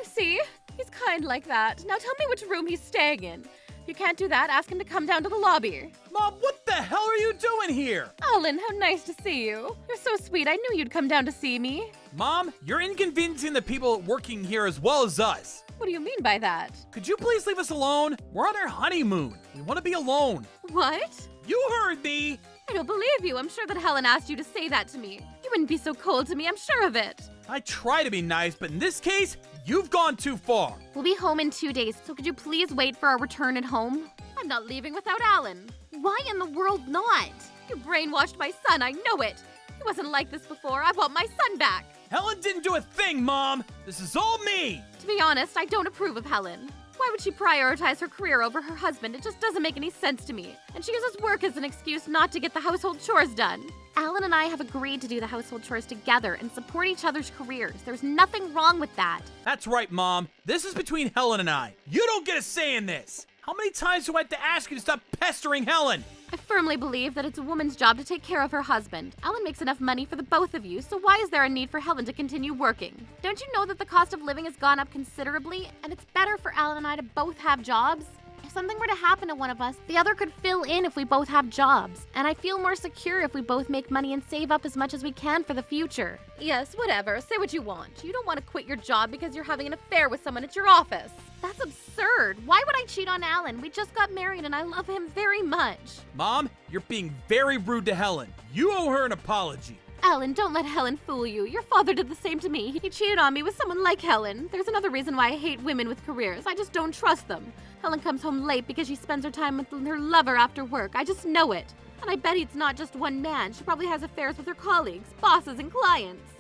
See? He's kind like that. Now tell me which room he's staying in. If you can't do that, ask him to come down to the lobby. Mom, what the hell are you doing here? Alan, how nice to see you. You're so sweet. I knew you'd come down to see me. Mom, you're inconveniencing the people working here as well as us. What do you mean by that? Could you please leave us alone? We're on our honeymoon. We want to be alone. What? You heard me. I don't believe you. I'm sure that Helen asked you to say that to me. You wouldn't be so cold to me, I'm sure of it. I try to be nice, but in this case, you've gone too far. We'll be home in 2 days, so could you please wait for our return at home? I'm not leaving without Alan. Why in the world not? You brainwashed my son, I know it. He wasn't like this before. I want my son back. Helen didn't do a thing, Mom. This is all me. To be honest, I don't approve of Helen. Why would she prioritize her career over her husband? It just doesn't make any sense to me. And she uses work as an excuse not to get the household chores done. Alan and I have agreed to do the household chores together and support each other's careers. There's nothing wrong with that. That's right, Mom. This is between Helen and I. You don't get a say in this. How many times do I have to ask you to stop pestering Helen? I firmly believe that it's a woman's job to take care of her husband. Alan makes enough money for the both of you, so why is there a need for Helen to continue working? Don't you know that the cost of living has gone up considerably, and it's better for Alan and I to both have jobs? If something were to happen to one of us, the other could fill in if we both have jobs. And I feel more secure if we both make money and save up as much as we can for the future. Yes, whatever. Say what you want. You don't want to quit your job because you're having an affair with someone at your office. That's absurd. Why would I cheat on Alan? We just got married and I love him very much. Mom, you're being very rude to Helen. You owe her an apology. Alan, don't let Helen fool you. Your father did the same to me. He cheated on me with someone like Helen. There's another reason why I hate women with careers. I just don't trust them. Helen comes home late because she spends her time with her lover after work. I just know it. And I bet it's not just one man. She probably has affairs with her colleagues, bosses, and clients.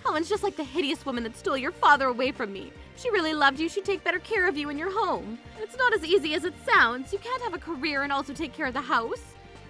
Helen's just like the hideous woman that stole your father away from me. If she really loved you, she'd take better care of you in your home. And it's not as easy as it sounds. You can't have a career and also take care of the house.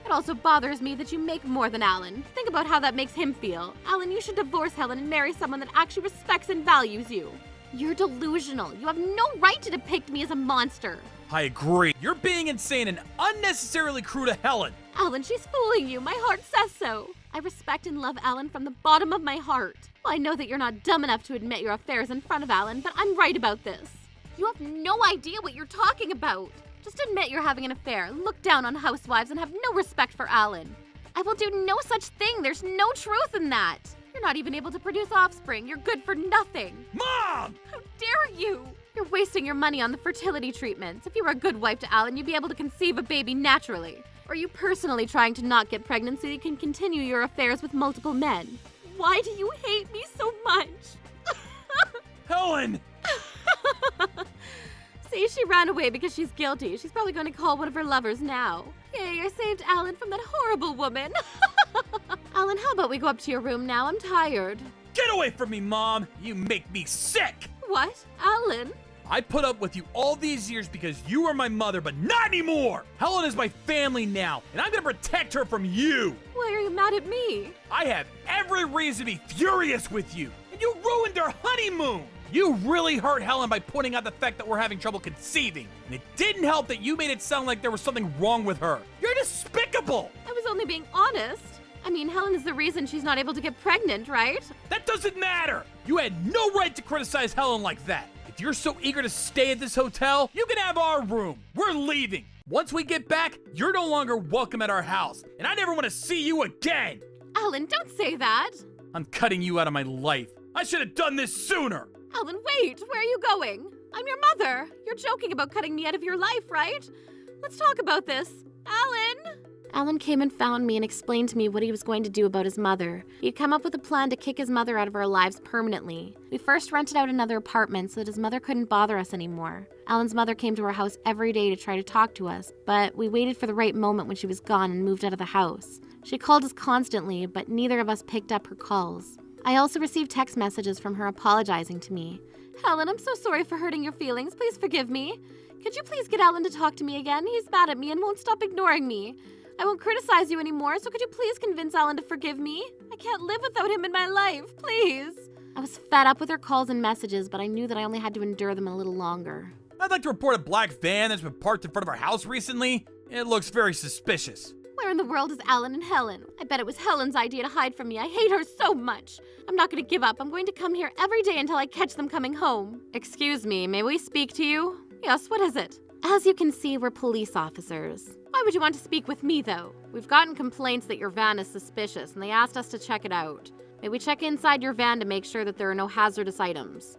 It also bothers me that you make more than Alan. Think about how that makes him feel. Alan, you should divorce Helen and marry someone that actually respects and values you. You're delusional. You have no right to depict me as a monster. I agree. You're being insane and unnecessarily cruel to Helen. Alan, she's fooling you. My heart says so. I respect and love Alan from the bottom of my heart. Well, I know that you're not dumb enough to admit your affairs in front of Alan, but I'm right about this. You have no idea what you're talking about. Just admit you're having an affair, look down on housewives, and have no respect for Alan. I will do no such thing. There's no truth in that. You're not even able to produce offspring. You're good for nothing. Mom! How dare you? You're wasting your money on the fertility treatments. If you were a good wife to Alan, you'd be able to conceive a baby naturally. Or are you personally trying to not get pregnant so you can continue your affairs with multiple men? Why do you hate me so much? Helen! See, she ran away because she's guilty. She's probably going to call one of her lovers now. Yay, I saved Alan from that horrible woman. Alan, how about we go up to your room now? I'm tired. Get away from me, Mom! You make me sick! What? Alan? I put up with you all these years because you are my mother, but not anymore! Helen is my family now, and I'm gonna protect her from you! Why are you mad at me? I have every reason to be furious with you, and you ruined our honeymoon! You really hurt Helen by pointing out the fact that we're having trouble conceiving, and it didn't help that you made it sound like there was something wrong with her. You're despicable! I was only being honest. I mean, Helen is the reason she's not able to get pregnant, right? That doesn't matter! You had no right to criticize Helen like that. If you're so eager to stay at this hotel, you can have our room. We're leaving. Once we get back, you're no longer welcome at our house, and I never want to see you again. Alan, don't say that. I'm cutting you out of my life. I should have done this sooner. Alan, wait. Where are you going? I'm your mother. You're joking about cutting me out of your life, right? Let's talk about this. Alan! Alan came and found me and explained to me what he was going to do about his mother. He'd come up with a plan to kick his mother out of our lives permanently. We first rented out another apartment so that his mother couldn't bother us anymore. Alan's mother came to our house every day to try to talk to us, but we waited for the right moment when she was gone and moved out of the house. She called us constantly, but neither of us picked up her calls. I also received text messages from her apologizing to me. Helen, I'm so sorry for hurting your feelings. Please forgive me. Could you please get Alan to talk to me again? He's mad at me and won't stop ignoring me. I won't criticize you anymore, so could you please convince Alan to forgive me? I can't live without him in my life, please. I was fed up with her calls and messages, but I knew that I only had to endure them a little longer. I'd like to report a black van that's been parked in front of our house recently. It looks very suspicious. Where in the world is Alan and Helen? I bet it was Helen's idea to hide from me. I hate her so much. I'm not going to give up. I'm going to come here every day until I catch them coming home. Excuse me, may we speak to you? Yes, what is it? As you can see, we're police officers. Why would you want to speak with me, though? We've gotten complaints that your van is suspicious, and they asked us to check it out. May we check inside your van to make sure that there are no hazardous items?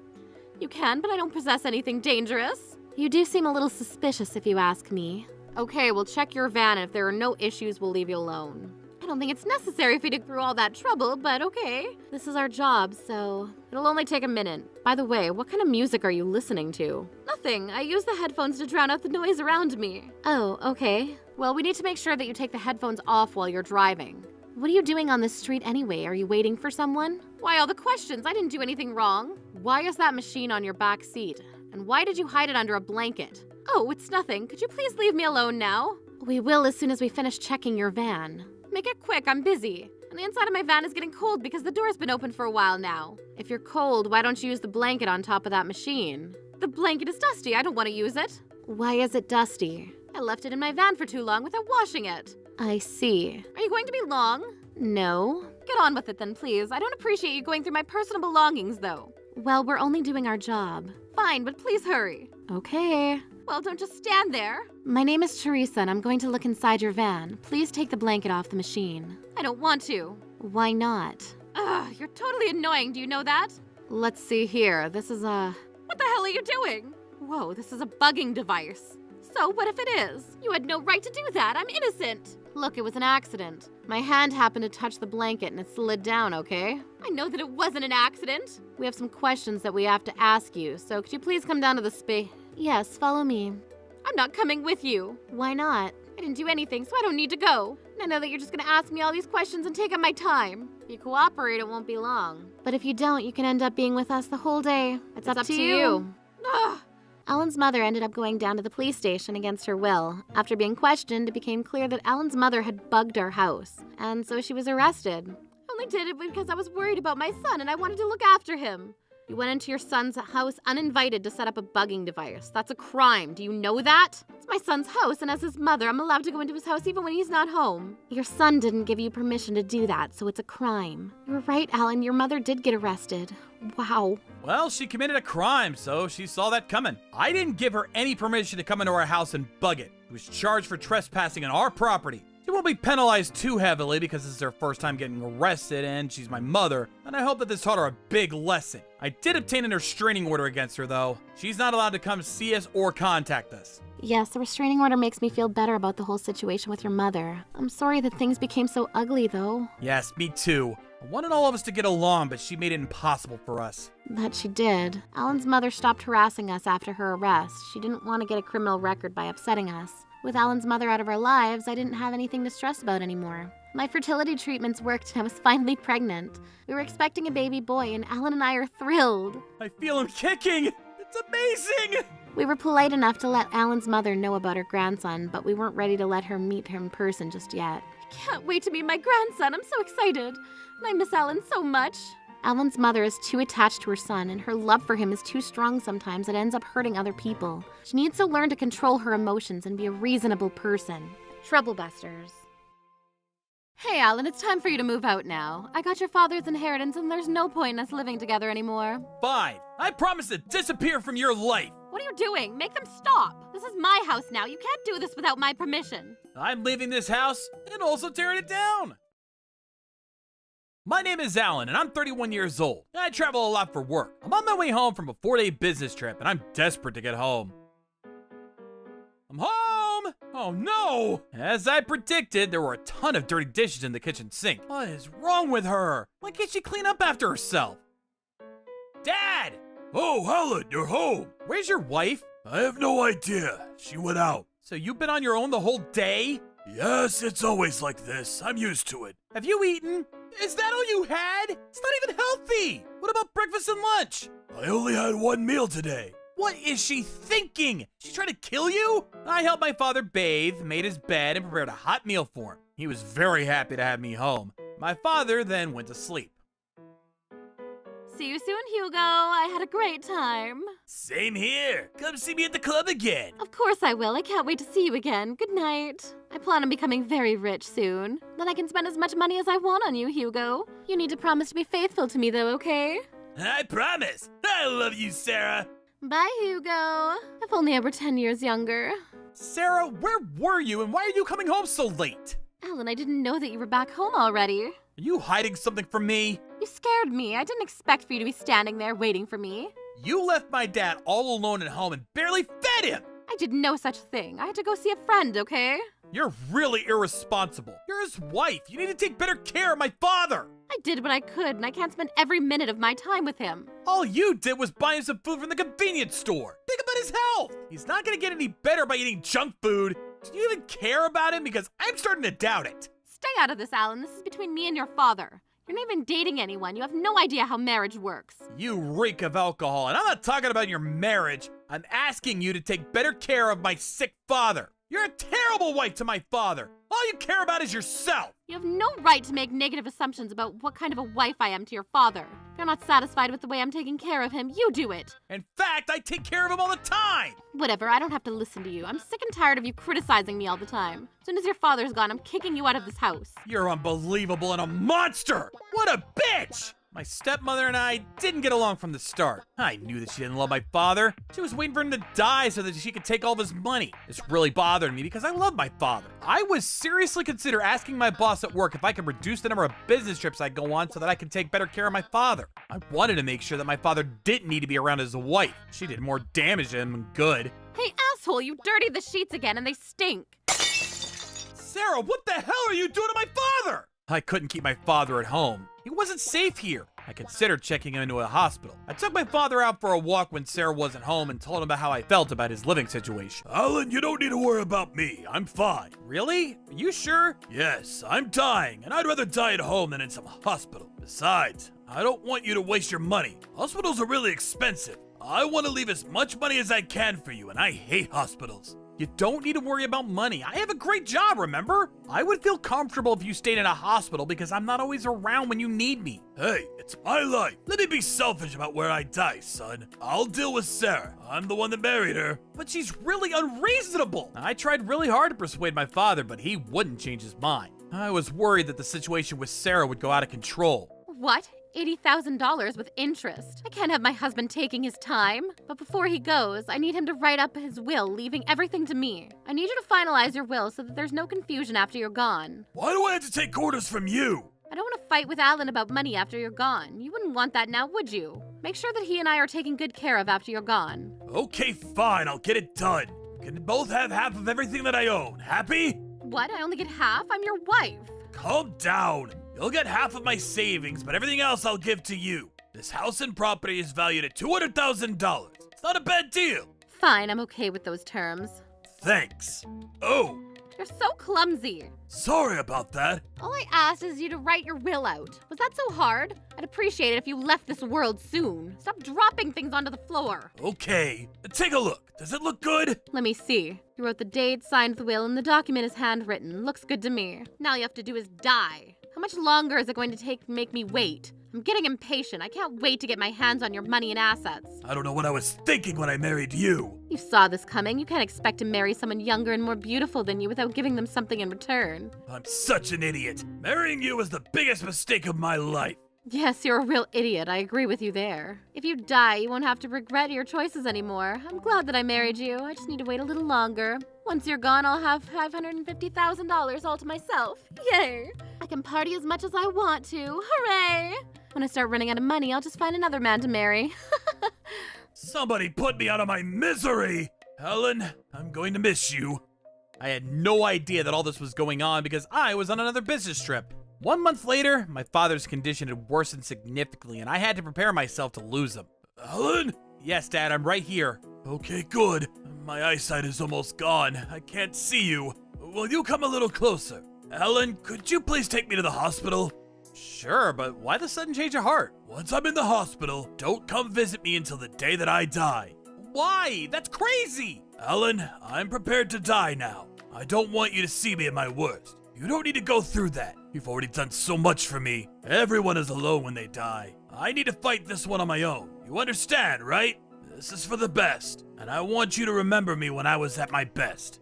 You can, but I don't possess anything dangerous. You do seem a little suspicious if you ask me. Okay, we'll check your van, and if there are no issues, we'll leave you alone. I don't think it's necessary if we dig through all that trouble, but okay. This is our job, so it'll only take a minute. By the way, what kind of music are you listening to? Nothing. I use the headphones to drown out the noise around me. Oh, okay. Well, we need to make sure that you take the headphones off while you're driving. What are you doing on this street anyway? Are you waiting for someone? Why all the questions? I didn't do anything wrong. Why is that machine on your back seat? And why did you hide it under a blanket? Oh, it's nothing. Could you please leave me alone now? We will as soon as we finish checking your van. Make it quick, I'm busy. And the inside of my van is getting cold because the door's been open for a while now. If you're cold, why don't you use the blanket on top of that machine? The blanket is dusty, I don't want to use it. Why is it dusty? I left it in my van for too long without washing it. I see. Are you going to be long? No. Get on with it then, please. I don't appreciate you going through my personal belongings, though. Well, we're only doing our job. Fine, but please hurry. Okay. Well, don't just stand there. My name is Teresa, and I'm going to look inside your van. Please take the blanket off the machine. I don't want to. Why not? Ugh, you're totally annoying. Do you know that? Let's see here. This is a... What the hell are you doing? Whoa, this is a bugging device. So what if it is? You had no right to do that. I'm innocent. Look, it was an accident. My hand happened to touch the blanket and it slid down, okay? I know that it wasn't an accident. We have some questions that we have to ask you, so could you please come down to the space? Yes, follow me. I'm not coming with you. Why not? I didn't do anything, so I don't need to go. And I know that you're just gonna ask me all these questions and take up my time. If you cooperate, it won't be long. But if you don't, you can end up being with us the whole day. It's up to you. Ugh. Alan's mother ended up going down to the police station against her will. After being questioned, it became clear that Alan's mother had bugged our house, and so she was arrested. I only did it because I was worried about my son and I wanted to look after him. You went into your son's house uninvited to set up a bugging device. That's a crime. Do you know that? It's my son's house, and as his mother, I'm allowed to go into his house even when he's not home. Your son didn't give you permission to do that, so it's a crime. You're right, Alan. Your mother did get arrested. Wow. Well, she committed a crime, so she saw that coming. I didn't give her any permission to come into our house and bug it. She was charged for trespassing on our property. She won't be penalized too heavily because this is her first time getting arrested and she's my mother, and I hope that this taught her a big lesson. I did obtain a restraining order against her, though. She's not allowed to come see us or contact us. Yes, the restraining order makes me feel better about the whole situation with your mother. I'm sorry that things became so ugly, though. Yes, me too. I wanted all of us to get along, but she made it impossible for us. That she did. Alan's mother stopped harassing us after her arrest. She didn't want to get a criminal record by upsetting us. With Alan's mother out of our lives, I didn't have anything to stress about anymore. My fertility treatments worked and I was finally pregnant. We were expecting a baby boy and Alan and I are thrilled. I feel him kicking! It's amazing! We were polite enough to let Alan's mother know about her grandson, but we weren't ready to let her meet him in person just yet. I can't wait to meet my grandson. I'm so excited. And I miss Alan so much. Alan's mother is too attached to her son, and her love for him is too strong sometimes it ends up hurting other people. She needs to learn to control her emotions and be a reasonable person. Troublebusters. Hey, Alan, it's time for you to move out now. I got your father's inheritance, and there's no point in us living together anymore. Fine. I promise to disappear from your life. What are you doing? Make them stop. This is my house now. You can't do this without my permission. I'm leaving this house and also tearing it down. My name is Alan, and I'm 31 years old. I travel a lot for work. I'm on my way home from a 4-day business trip, and I'm desperate to get home. I'm home! Oh no! As I predicted, there were a ton of dirty dishes in the kitchen sink. What is wrong with her? Why can't she clean up after herself? Dad! Oh, Alan, you're home. Where's your wife? I have no idea. She went out. So you've been on your own the whole day? Yes, it's always like this. I'm used to it. Have you eaten? Is that all you had? It's not even healthy! What about breakfast and lunch? I only had one meal today. What is she thinking? She trying to kill you? I helped my father bathe, made his bed, and prepared a hot meal for him. He was very happy to have me home. My father then went to sleep. See you soon, Hugo. I had a great time. Same here. Come see me at the club again. Of course I will. I can't wait to see you again. Good night. I plan on becoming very rich soon. Then I can spend as much money as I want on you, Hugo. You need to promise to be faithful to me, though, okay? I promise. I love you, Sarah. Bye, Hugo. If only I were 10 years younger. Sarah, where were you and why are you coming home so late? Alan, I didn't know that you were back home already. Are you hiding something from me? You scared me. I didn't expect for you to be standing there waiting for me. You left my dad all alone at home and barely fed him! I did no such thing. I had to go see a friend, okay? You're really irresponsible. You're his wife. You need to take better care of my father. I did what I could, and I can't spend every minute of my time with him. All you did was buy him some food from the convenience store. Think about his health. He's not gonna get any better by eating junk food. Do you even care about him? Because I'm starting to doubt it. Stay out of this, Alan. This is between me and your father. You're not even dating anyone. You have no idea how marriage works. You reek of alcohol, and I'm not talking about your marriage. I'm asking you to take better care of my sick father. You're a terrible wife to my father. All you care about is yourself. You have no right to make negative assumptions about what kind of a wife I am to your father. If you're not satisfied with the way I'm taking care of him, you do it. In fact, I take care of him all the time. Whatever, I don't have to listen to you. I'm sick and tired of you criticizing me all the time. As soon as your father's gone, I'm kicking you out of this house. You're unbelievable and a monster. What a bitch. My stepmother and I didn't get along from the start. I knew that she didn't love my father. She was waiting for him to die so that she could take all of his money. This really bothered me because I love my father. I was seriously consider asking my boss at work if I could reduce the number of business trips I go on so that I could take better care of my father. I wanted to make sure that my father didn't need to be around his wife. She did more damage to him than good. Hey, asshole, you dirtied the sheets again and they stink. Sarah, what the hell are you doing to my father? I couldn't keep my father at home. He wasn't safe here. I considered checking him into a hospital. I took my father out for a walk when Sarah wasn't home and told him about how I felt about his living situation. Alan, you don't need to worry about me. I'm fine. Really? Are you sure? Yes, I'm dying, and I'd rather die at home than in some hospital. Besides, I don't want you to waste your money. Hospitals are really expensive. I want to leave as much money as I can for you, and I hate hospitals. You don't need to worry about money. I have a great job, remember? I would feel comfortable if you stayed in a hospital because I'm not always around when you need me. Hey, it's my life. Let me be selfish about where I die, son. I'll deal with Sarah. I'm the one that married her. But she's really unreasonable. I tried really hard to persuade my father, but he wouldn't change his mind. I was worried that the situation with Sarah would go out of control. What? $80,000 with interest. I can't have my husband taking his time. But before he goes, I need him to write up his will, leaving everything to me. I need you to finalize your will so that there's no confusion after you're gone. Why do I have to take orders from you? I don't want to fight with Alan about money after you're gone. You wouldn't want that now, would you? Make sure that he and I are taken good care of after you're gone. Okay, fine. I'll get it done. We can both have half of everything that I own. Happy? What? I only get half? I'm your wife. Calm down. You'll get half of my savings, but everything else I'll give to you. This house and property is valued at $200,000. It's not a bad deal. Fine, I'm okay with those terms. Thanks. Oh, You're so clumsy. sorry about that. All I asked is you to write your will out. Was that so hard? I'd appreciate it if you left this world soon. Stop dropping things onto the floor. Okay, take a look. Does it look good? Let me see. You wrote the date, signed the will, and the document is handwritten. Looks good to me. Now all you have to do is die. How much longer is it going to take to make me wait? I'm getting impatient. I can't wait to get my hands on your money and assets. I don't know what I was thinking when I married you. You saw this coming. You can't expect to marry someone younger and more beautiful than you without giving them something in return. I'm such an idiot. Marrying you was the biggest mistake of my life. Yes, you're a real idiot. I agree with you there. If you die, you won't have to regret your choices anymore. I'm glad that I married you. I just need to wait a little longer. Once you're gone, I'll have $550,000 all to myself. Yay! I can party as much as I want to. Hooray! When I start running out of money, I'll just find another man to marry. Somebody put me out of my misery. Helen, I'm going to miss you. I had no idea that all this was going on because I was on another business trip. 1 month later, my father's condition had worsened significantly and I had to prepare myself to lose him. Helen? Yes, Dad, I'm right here. Okay, good. My eyesight is almost gone. I can't see you. Will you come a little closer? Helen, could you please take me to the hospital? Sure, but why the sudden change of heart? Once I'm in the hospital, don't come visit me until the day that I die. Why? That's crazy! Helen, I'm prepared to die now. I don't want you to see me at my worst. You don't need to go through that. You've already done so much for me. Everyone is alone when they die. I need to fight this one on my own. You understand, right? This is for the best, and I want you to remember me when I was at my best.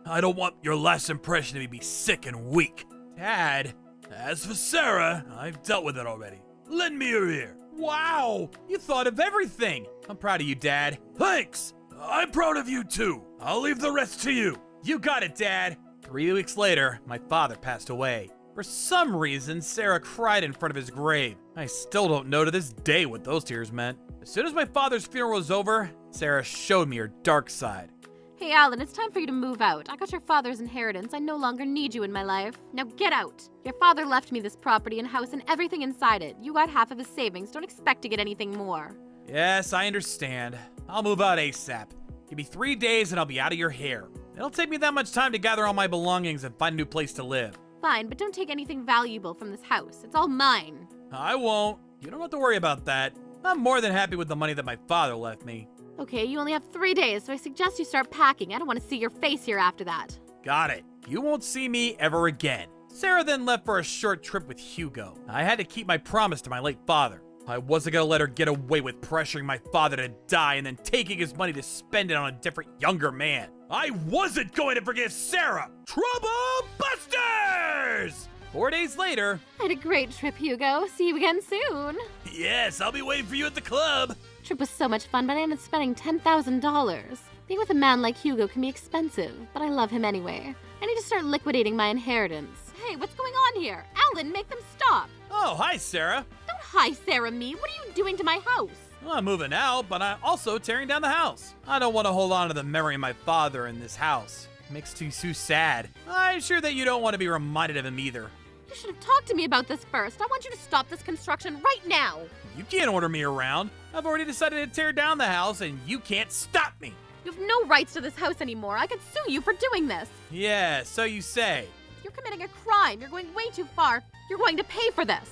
I don't want your last impression of me be sick and weak. Dad. As for Sarah, I've dealt with it already. Lend me your ear. Wow! You thought of everything! I'm proud of you, Dad. Thanks! I'm proud of you too. I'll leave the rest to you. You got it, Dad! 3 weeks later, my father passed away. For some reason, Sarah cried in front of his grave. I still don't know to this day what those tears meant. As soon as my father's funeral was over, Sarah showed me her dark side. Hey, Alan, it's time for you to move out. I got your father's inheritance. I no longer need you in my life. Now get out. Your father left me this property and house and everything inside it. You got half of his savings. Don't expect to get anything more. Yes, I understand. I'll move out ASAP. Give me 3 days and I'll be out of your hair. It'll take me that much time to gather all my belongings and find a new place to live. Fine, but don't take anything valuable from this house. It's all mine. I won't. You don't have to worry about that. I'm more than happy with the money that my father left me. Okay, you only have 3 days, so I suggest you start packing. I don't want to see your face here after that. Got it. You won't see me ever again. Sarah then left for a short trip with Hugo. I had to keep my promise to my late father. I wasn't gonna let her get away with pressuring my father to die and then taking his money to spend it on a different, younger man. I wasn't going to forgive Sarah! Trouble Busters! 4 days later. I had a great trip, Hugo. See you again soon. Yes, I'll be waiting for you at the club. Trip was so much fun, but I ended up spending $10,000. Being with a man like Hugo can be expensive, but I love him anyway. I need to start liquidating my inheritance. Hey, what's going on here? Alan, make them stop. Oh, hi, Sarah. Don't hi, Sarah me. What are you doing to my house? Well, I'm moving out, but I'm also tearing down the house. I don't want to hold on to the memory of my father in this house. It makes me too sad. I'm sure that you don't want to be reminded of him either. You should have talked to me about this first. I want you to stop this construction right now. You can't order me around. I've already decided to tear down the house, and you can't stop me. You have no rights to this house anymore. I could sue you for doing this. Yeah, so you say. You're committing a crime. You're going way too far. You're going to pay for this.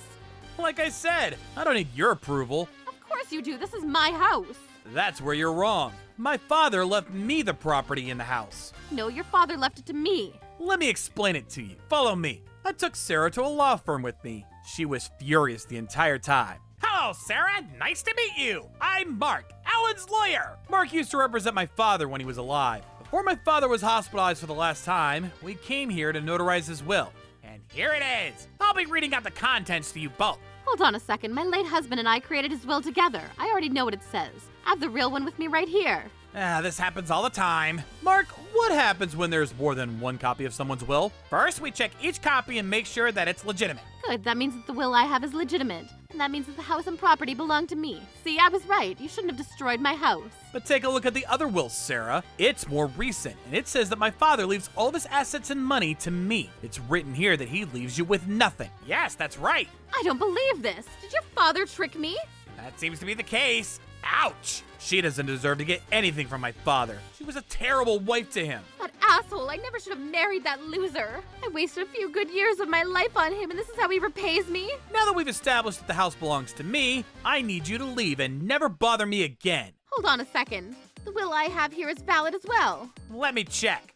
Like I said, I don't need your approval. Of course you do. This is my house. That's where you're wrong. My father left me the property in the house. No, your father left it to me. Let me explain it to you. Follow me. I took Sarah to a law firm with me. She was furious the entire time. Hello, Sarah. Nice to meet you. I'm Mark, Alan's lawyer. Mark used to represent my father when he was alive. Before my father was hospitalized for the last time, we came here to notarize his will. And here it is. I'll be reading out the contents to you both. Hold on a second. My late husband and I created his will together. I already know what it says. I have the real one with me right here. This happens all the time. Mark, what happens when there's more than one copy of someone's will? First, we check each copy and make sure that it's legitimate. Good. That means that the will I have is legitimate. And that means that the house and property belong to me. See, I was right. You shouldn't have destroyed my house. But take a look at the other will, Sarah. It's more recent, and it says that my father leaves all of his assets and money to me. It's written here that he leaves you with nothing. Yes, that's right. I don't believe this. Did your father trick me? That seems to be the case. Ouch! She doesn't deserve to get anything from my father. She was a terrible wife to him. That asshole. I never should have married that loser. I wasted a few good years of my life on him, and this is how he repays me? Now that we've established that the house belongs to me, I need you to leave and never bother me again. Hold on a second. The will I have here is valid as well. Let me check.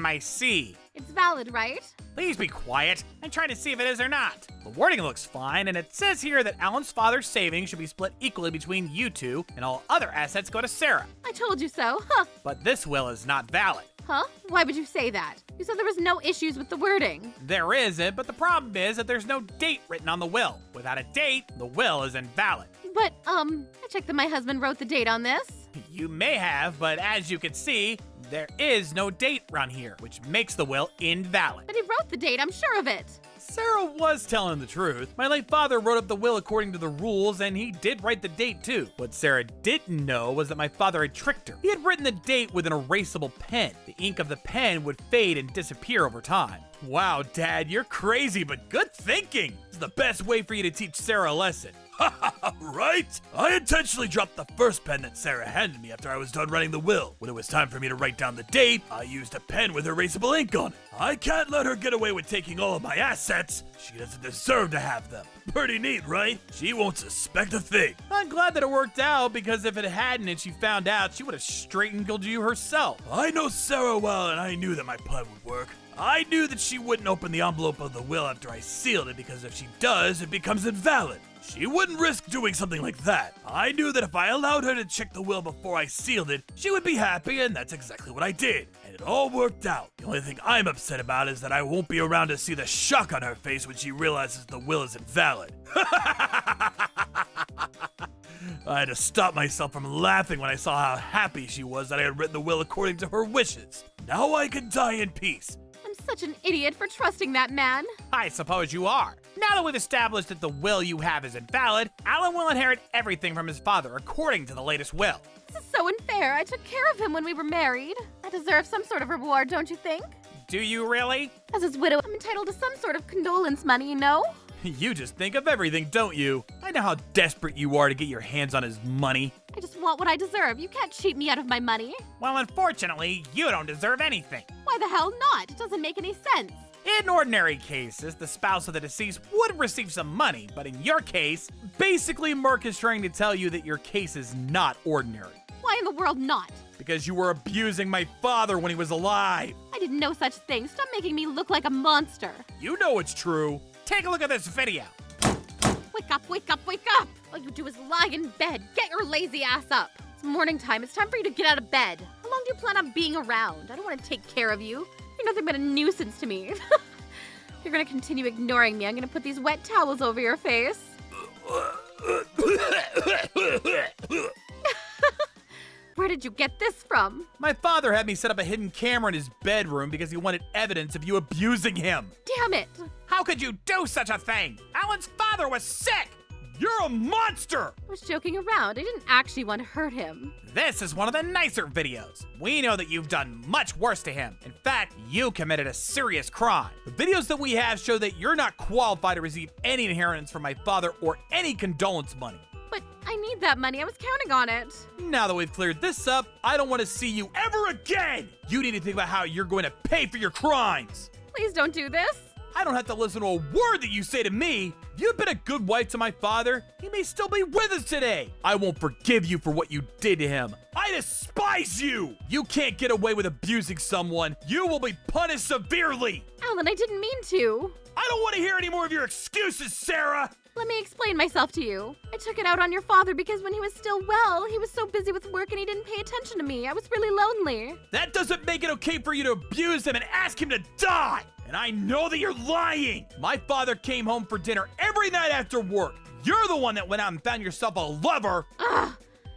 I see. It's valid, right? Please be quiet. I'm trying to see if it is or not. The wording looks fine, and it says here that Alan's father's savings should be split equally between you two, and all other assets go to Sarah. I told you so. Huh. But this will is not valid. Huh? Why would you say that? You said there was no issues with the wording. There isn't, but the problem is that there's no date written on the will. Without a date, the will is invalid. But, I checked that my husband wrote the date on this. You may have, but as you can see, there is no date around here, which makes the will invalid. But he wrote the date, I'm sure of it. Sarah was telling the truth. My late father wrote up the will according to the rules, and he did write the date too. What Sarah didn't know was that my father had tricked her. He had written the date with an erasable pen. The ink of the pen would fade and disappear over time. Wow, Dad, you're crazy, but good thinking. It's the best way for you to teach Sarah a lesson. Right? I intentionally dropped the first pen that Sarah handed me after I was done writing the will. When it was time for me to write down the date, I used a pen with erasable ink on it. I can't let her get away with taking all of my assets. She doesn't deserve to have them. Pretty neat, right? She won't suspect a thing. I'm glad that it worked out, because if it hadn't and she found out, she would have strangled you herself. I know Sarah well, and I knew that my plan would work. I knew that she wouldn't open the envelope of the will after I sealed it, because if she does, it becomes invalid. She wouldn't risk doing something like that. I knew that if I allowed her to check the will before I sealed it, she would be happy, and that's exactly what I did. And it all worked out. The only thing I'm upset about is that I won't be around to see the shock on her face when she realizes the will is invalid. I had to stop myself from laughing when I saw how happy she was that I had written the will according to her wishes. Now I can die in peace. I'm such an idiot for trusting that man. I suppose you are. Now that we've established that the will you have is invalid, Alan will inherit everything from his father according to the latest will. This is so unfair. I took care of him when we were married. I deserve some sort of reward, don't you think? Do you really? As his widow, I'm entitled to some sort of condolence money, you know? You just think of everything, don't you? I know how desperate you are to get your hands on his money. I just want what I deserve. You can't cheat me out of my money. Well, unfortunately, you don't deserve anything. Why the hell not? It doesn't make any sense. In ordinary cases, the spouse of the deceased would receive some money, but in your case, basically Mark is trying to tell you that your case is not ordinary. Why in the world not? Because you were abusing my father when he was alive. I did no such thing. Stop making me look like a monster. You know it's true. Take a look at this video. Wake up, wake up, wake up! All you do is lie in bed. Get your lazy ass up. It's morning time. It's time for you to get out of bed. How long do you plan on being around? I don't want to take care of you. You're nothing but a nuisance to me. You're gonna continue ignoring me. I'm gonna put these wet towels over your face. Where did you get this from? My father had me set up a hidden camera in his bedroom because he wanted evidence of you abusing him. Damn it! How could you do such a thing? Alan's father was sick! You're a monster! I was joking around. I didn't actually want to hurt him. This is one of the nicer videos. We know that you've done much worse to him. In fact, you committed a serious crime. The videos that we have show that you're not qualified to receive any inheritance from my father or any condolence money. But I need that money. I was counting on it. Now that we've cleared this up, I don't want to see you ever again! You need to think about how you're going to pay for your crimes! Please don't do this. I don't have to listen to a word that you say to me. If you'd been a good wife to my father, he may still be with us today. I won't forgive you for what you did to him. I despise you! You can't get away with abusing someone. You will be punished severely! Alan, I didn't mean to. I don't want to hear any more of your excuses, Sarah! Let me explain myself to you. I took it out on your father because when he was still well, he was so busy with work and he didn't pay attention to me. I was really lonely. That doesn't make it okay for you to abuse him and ask him to die! And I know that you're lying! My father came home for dinner every night after work. You're the one that went out and found yourself a lover! Ugh!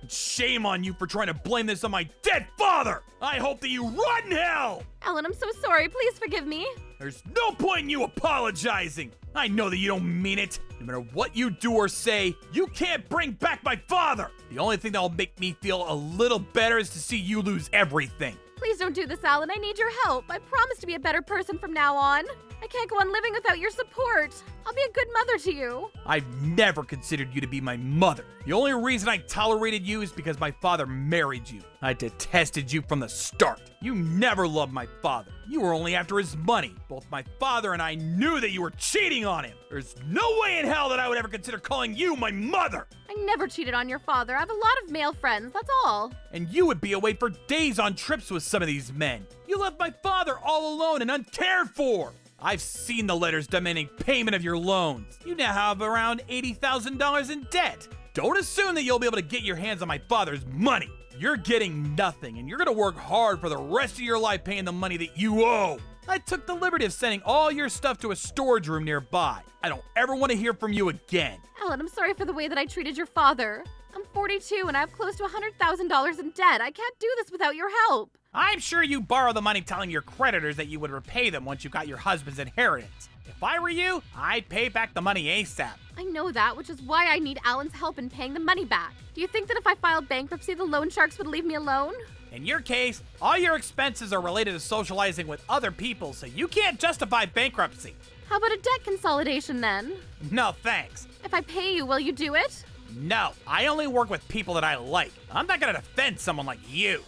Shame on you for trying to blame this on my dead father! I hope that you rot in hell! Alan, I'm so sorry. Please forgive me. There's no point in you apologizing! I know that you don't mean it. No matter what you do or say, you can't bring back my father! The only thing that'll make me feel a little better is to see you lose everything. Please don't do this, Alan. I need your help. I promise to be a better person from now on. I can't go on living without your support. I'll be a good mother to you. I've never considered you to be my mother. The only reason I tolerated you is because my father married you. I detested you from the start. You never loved my father. You were only after his money. Both my father and I knew that you were cheating on him. There's no way in hell that I would ever consider calling you my mother. I never cheated on your father. I have a lot of male friends, that's all. And you would be away for days on trips with some of these men. You left my father all alone and uncared for. I've seen the letters demanding payment of your loans. You now have around $80,000 in debt. Don't assume that you'll be able to get your hands on my father's money. You're getting nothing, and you're gonna work hard for the rest of your life paying the money that you owe. I took the liberty of sending all your stuff to a storage room nearby. I don't ever want to hear from you again. Alan, I'm sorry for the way that I treated your father. I'm 42 and I have close to $100,000 in debt. I can't do this without your help. I'm sure you borrowed the money telling your creditors that you would repay them once you got your husband's inheritance. If I were you, I'd pay back the money ASAP. I know that, which is why I need Alan's help in paying the money back. Do you think that if I filed bankruptcy, the loan sharks would leave me alone? In your case, all your expenses are related to socializing with other people, so you can't justify bankruptcy. How about a debt consolidation then? No thanks. If I pay you, will you do it? No, I only work with people that I like. I'm not gonna defend someone like you.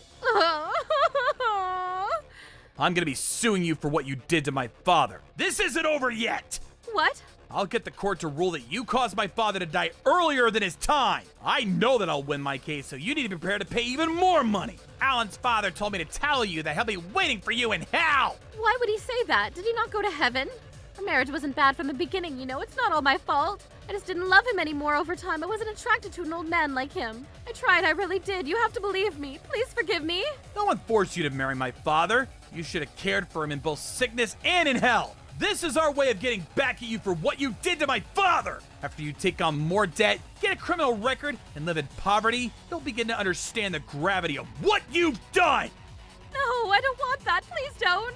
I'm gonna be suing you for what you did to my father. This isn't over yet! What? I'll get the court to rule that you caused my father to die earlier than his time. I know that I'll win my case, so you need to be prepared to pay even more money. Alan's father told me to tell you that he'll be waiting for you in hell. Why would he say that? Did he not go to heaven? Our marriage wasn't bad from the beginning, you know. It's not all my fault. I just didn't love him anymore over time. I wasn't attracted to an old man like him. I tried, I really did. You have to believe me. Please forgive me. No one forced you to marry my father. You should have cared for him in both sickness and in hell. This is our way of getting back at you for what you did to my father. After you take on more debt, get a criminal record, and live in poverty, you'll begin to understand the gravity of what you've done. No, I don't want that. Please don't.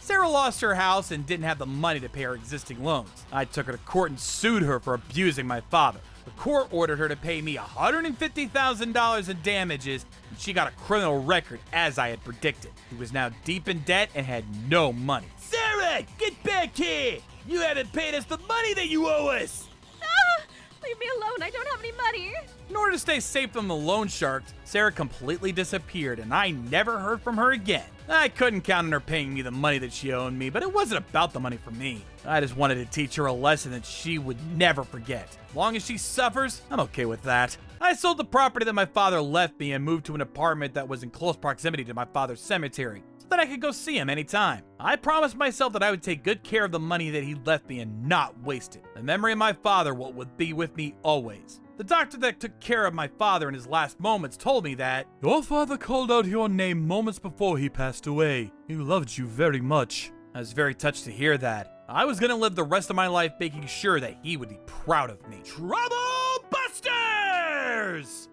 Sarah lost her house and didn't have the money to pay her existing loans. I took her to court and sued her for abusing my father. The court ordered her to pay me $150,000 in damages, and she got a criminal record as I had predicted. He was now deep in debt and had no money. Sarah, get back here! You haven't paid us the money that you owe us! Ah, leave me alone. I don't have any money. In order to stay safe from the loan sharks, Sarah completely disappeared and I never heard from her again. I couldn't count on her paying me the money that she owed me, but it wasn't about the money for me. I just wanted to teach her a lesson that she would never forget. As long as she suffers, I'm okay with that. I sold the property that my father left me and moved to an apartment that was in close proximity to my father's cemetery, so that I could go see him anytime. I promised myself that I would take good care of the money that he left me and not waste it. The memory of my father would be with me always. The doctor that took care of my father in his last moments told me that your father called out your name moments before he passed away. He loved you very much. I was very touched to hear that. I was gonna live the rest of my life making sure that he would be proud of me. Trouble Busters!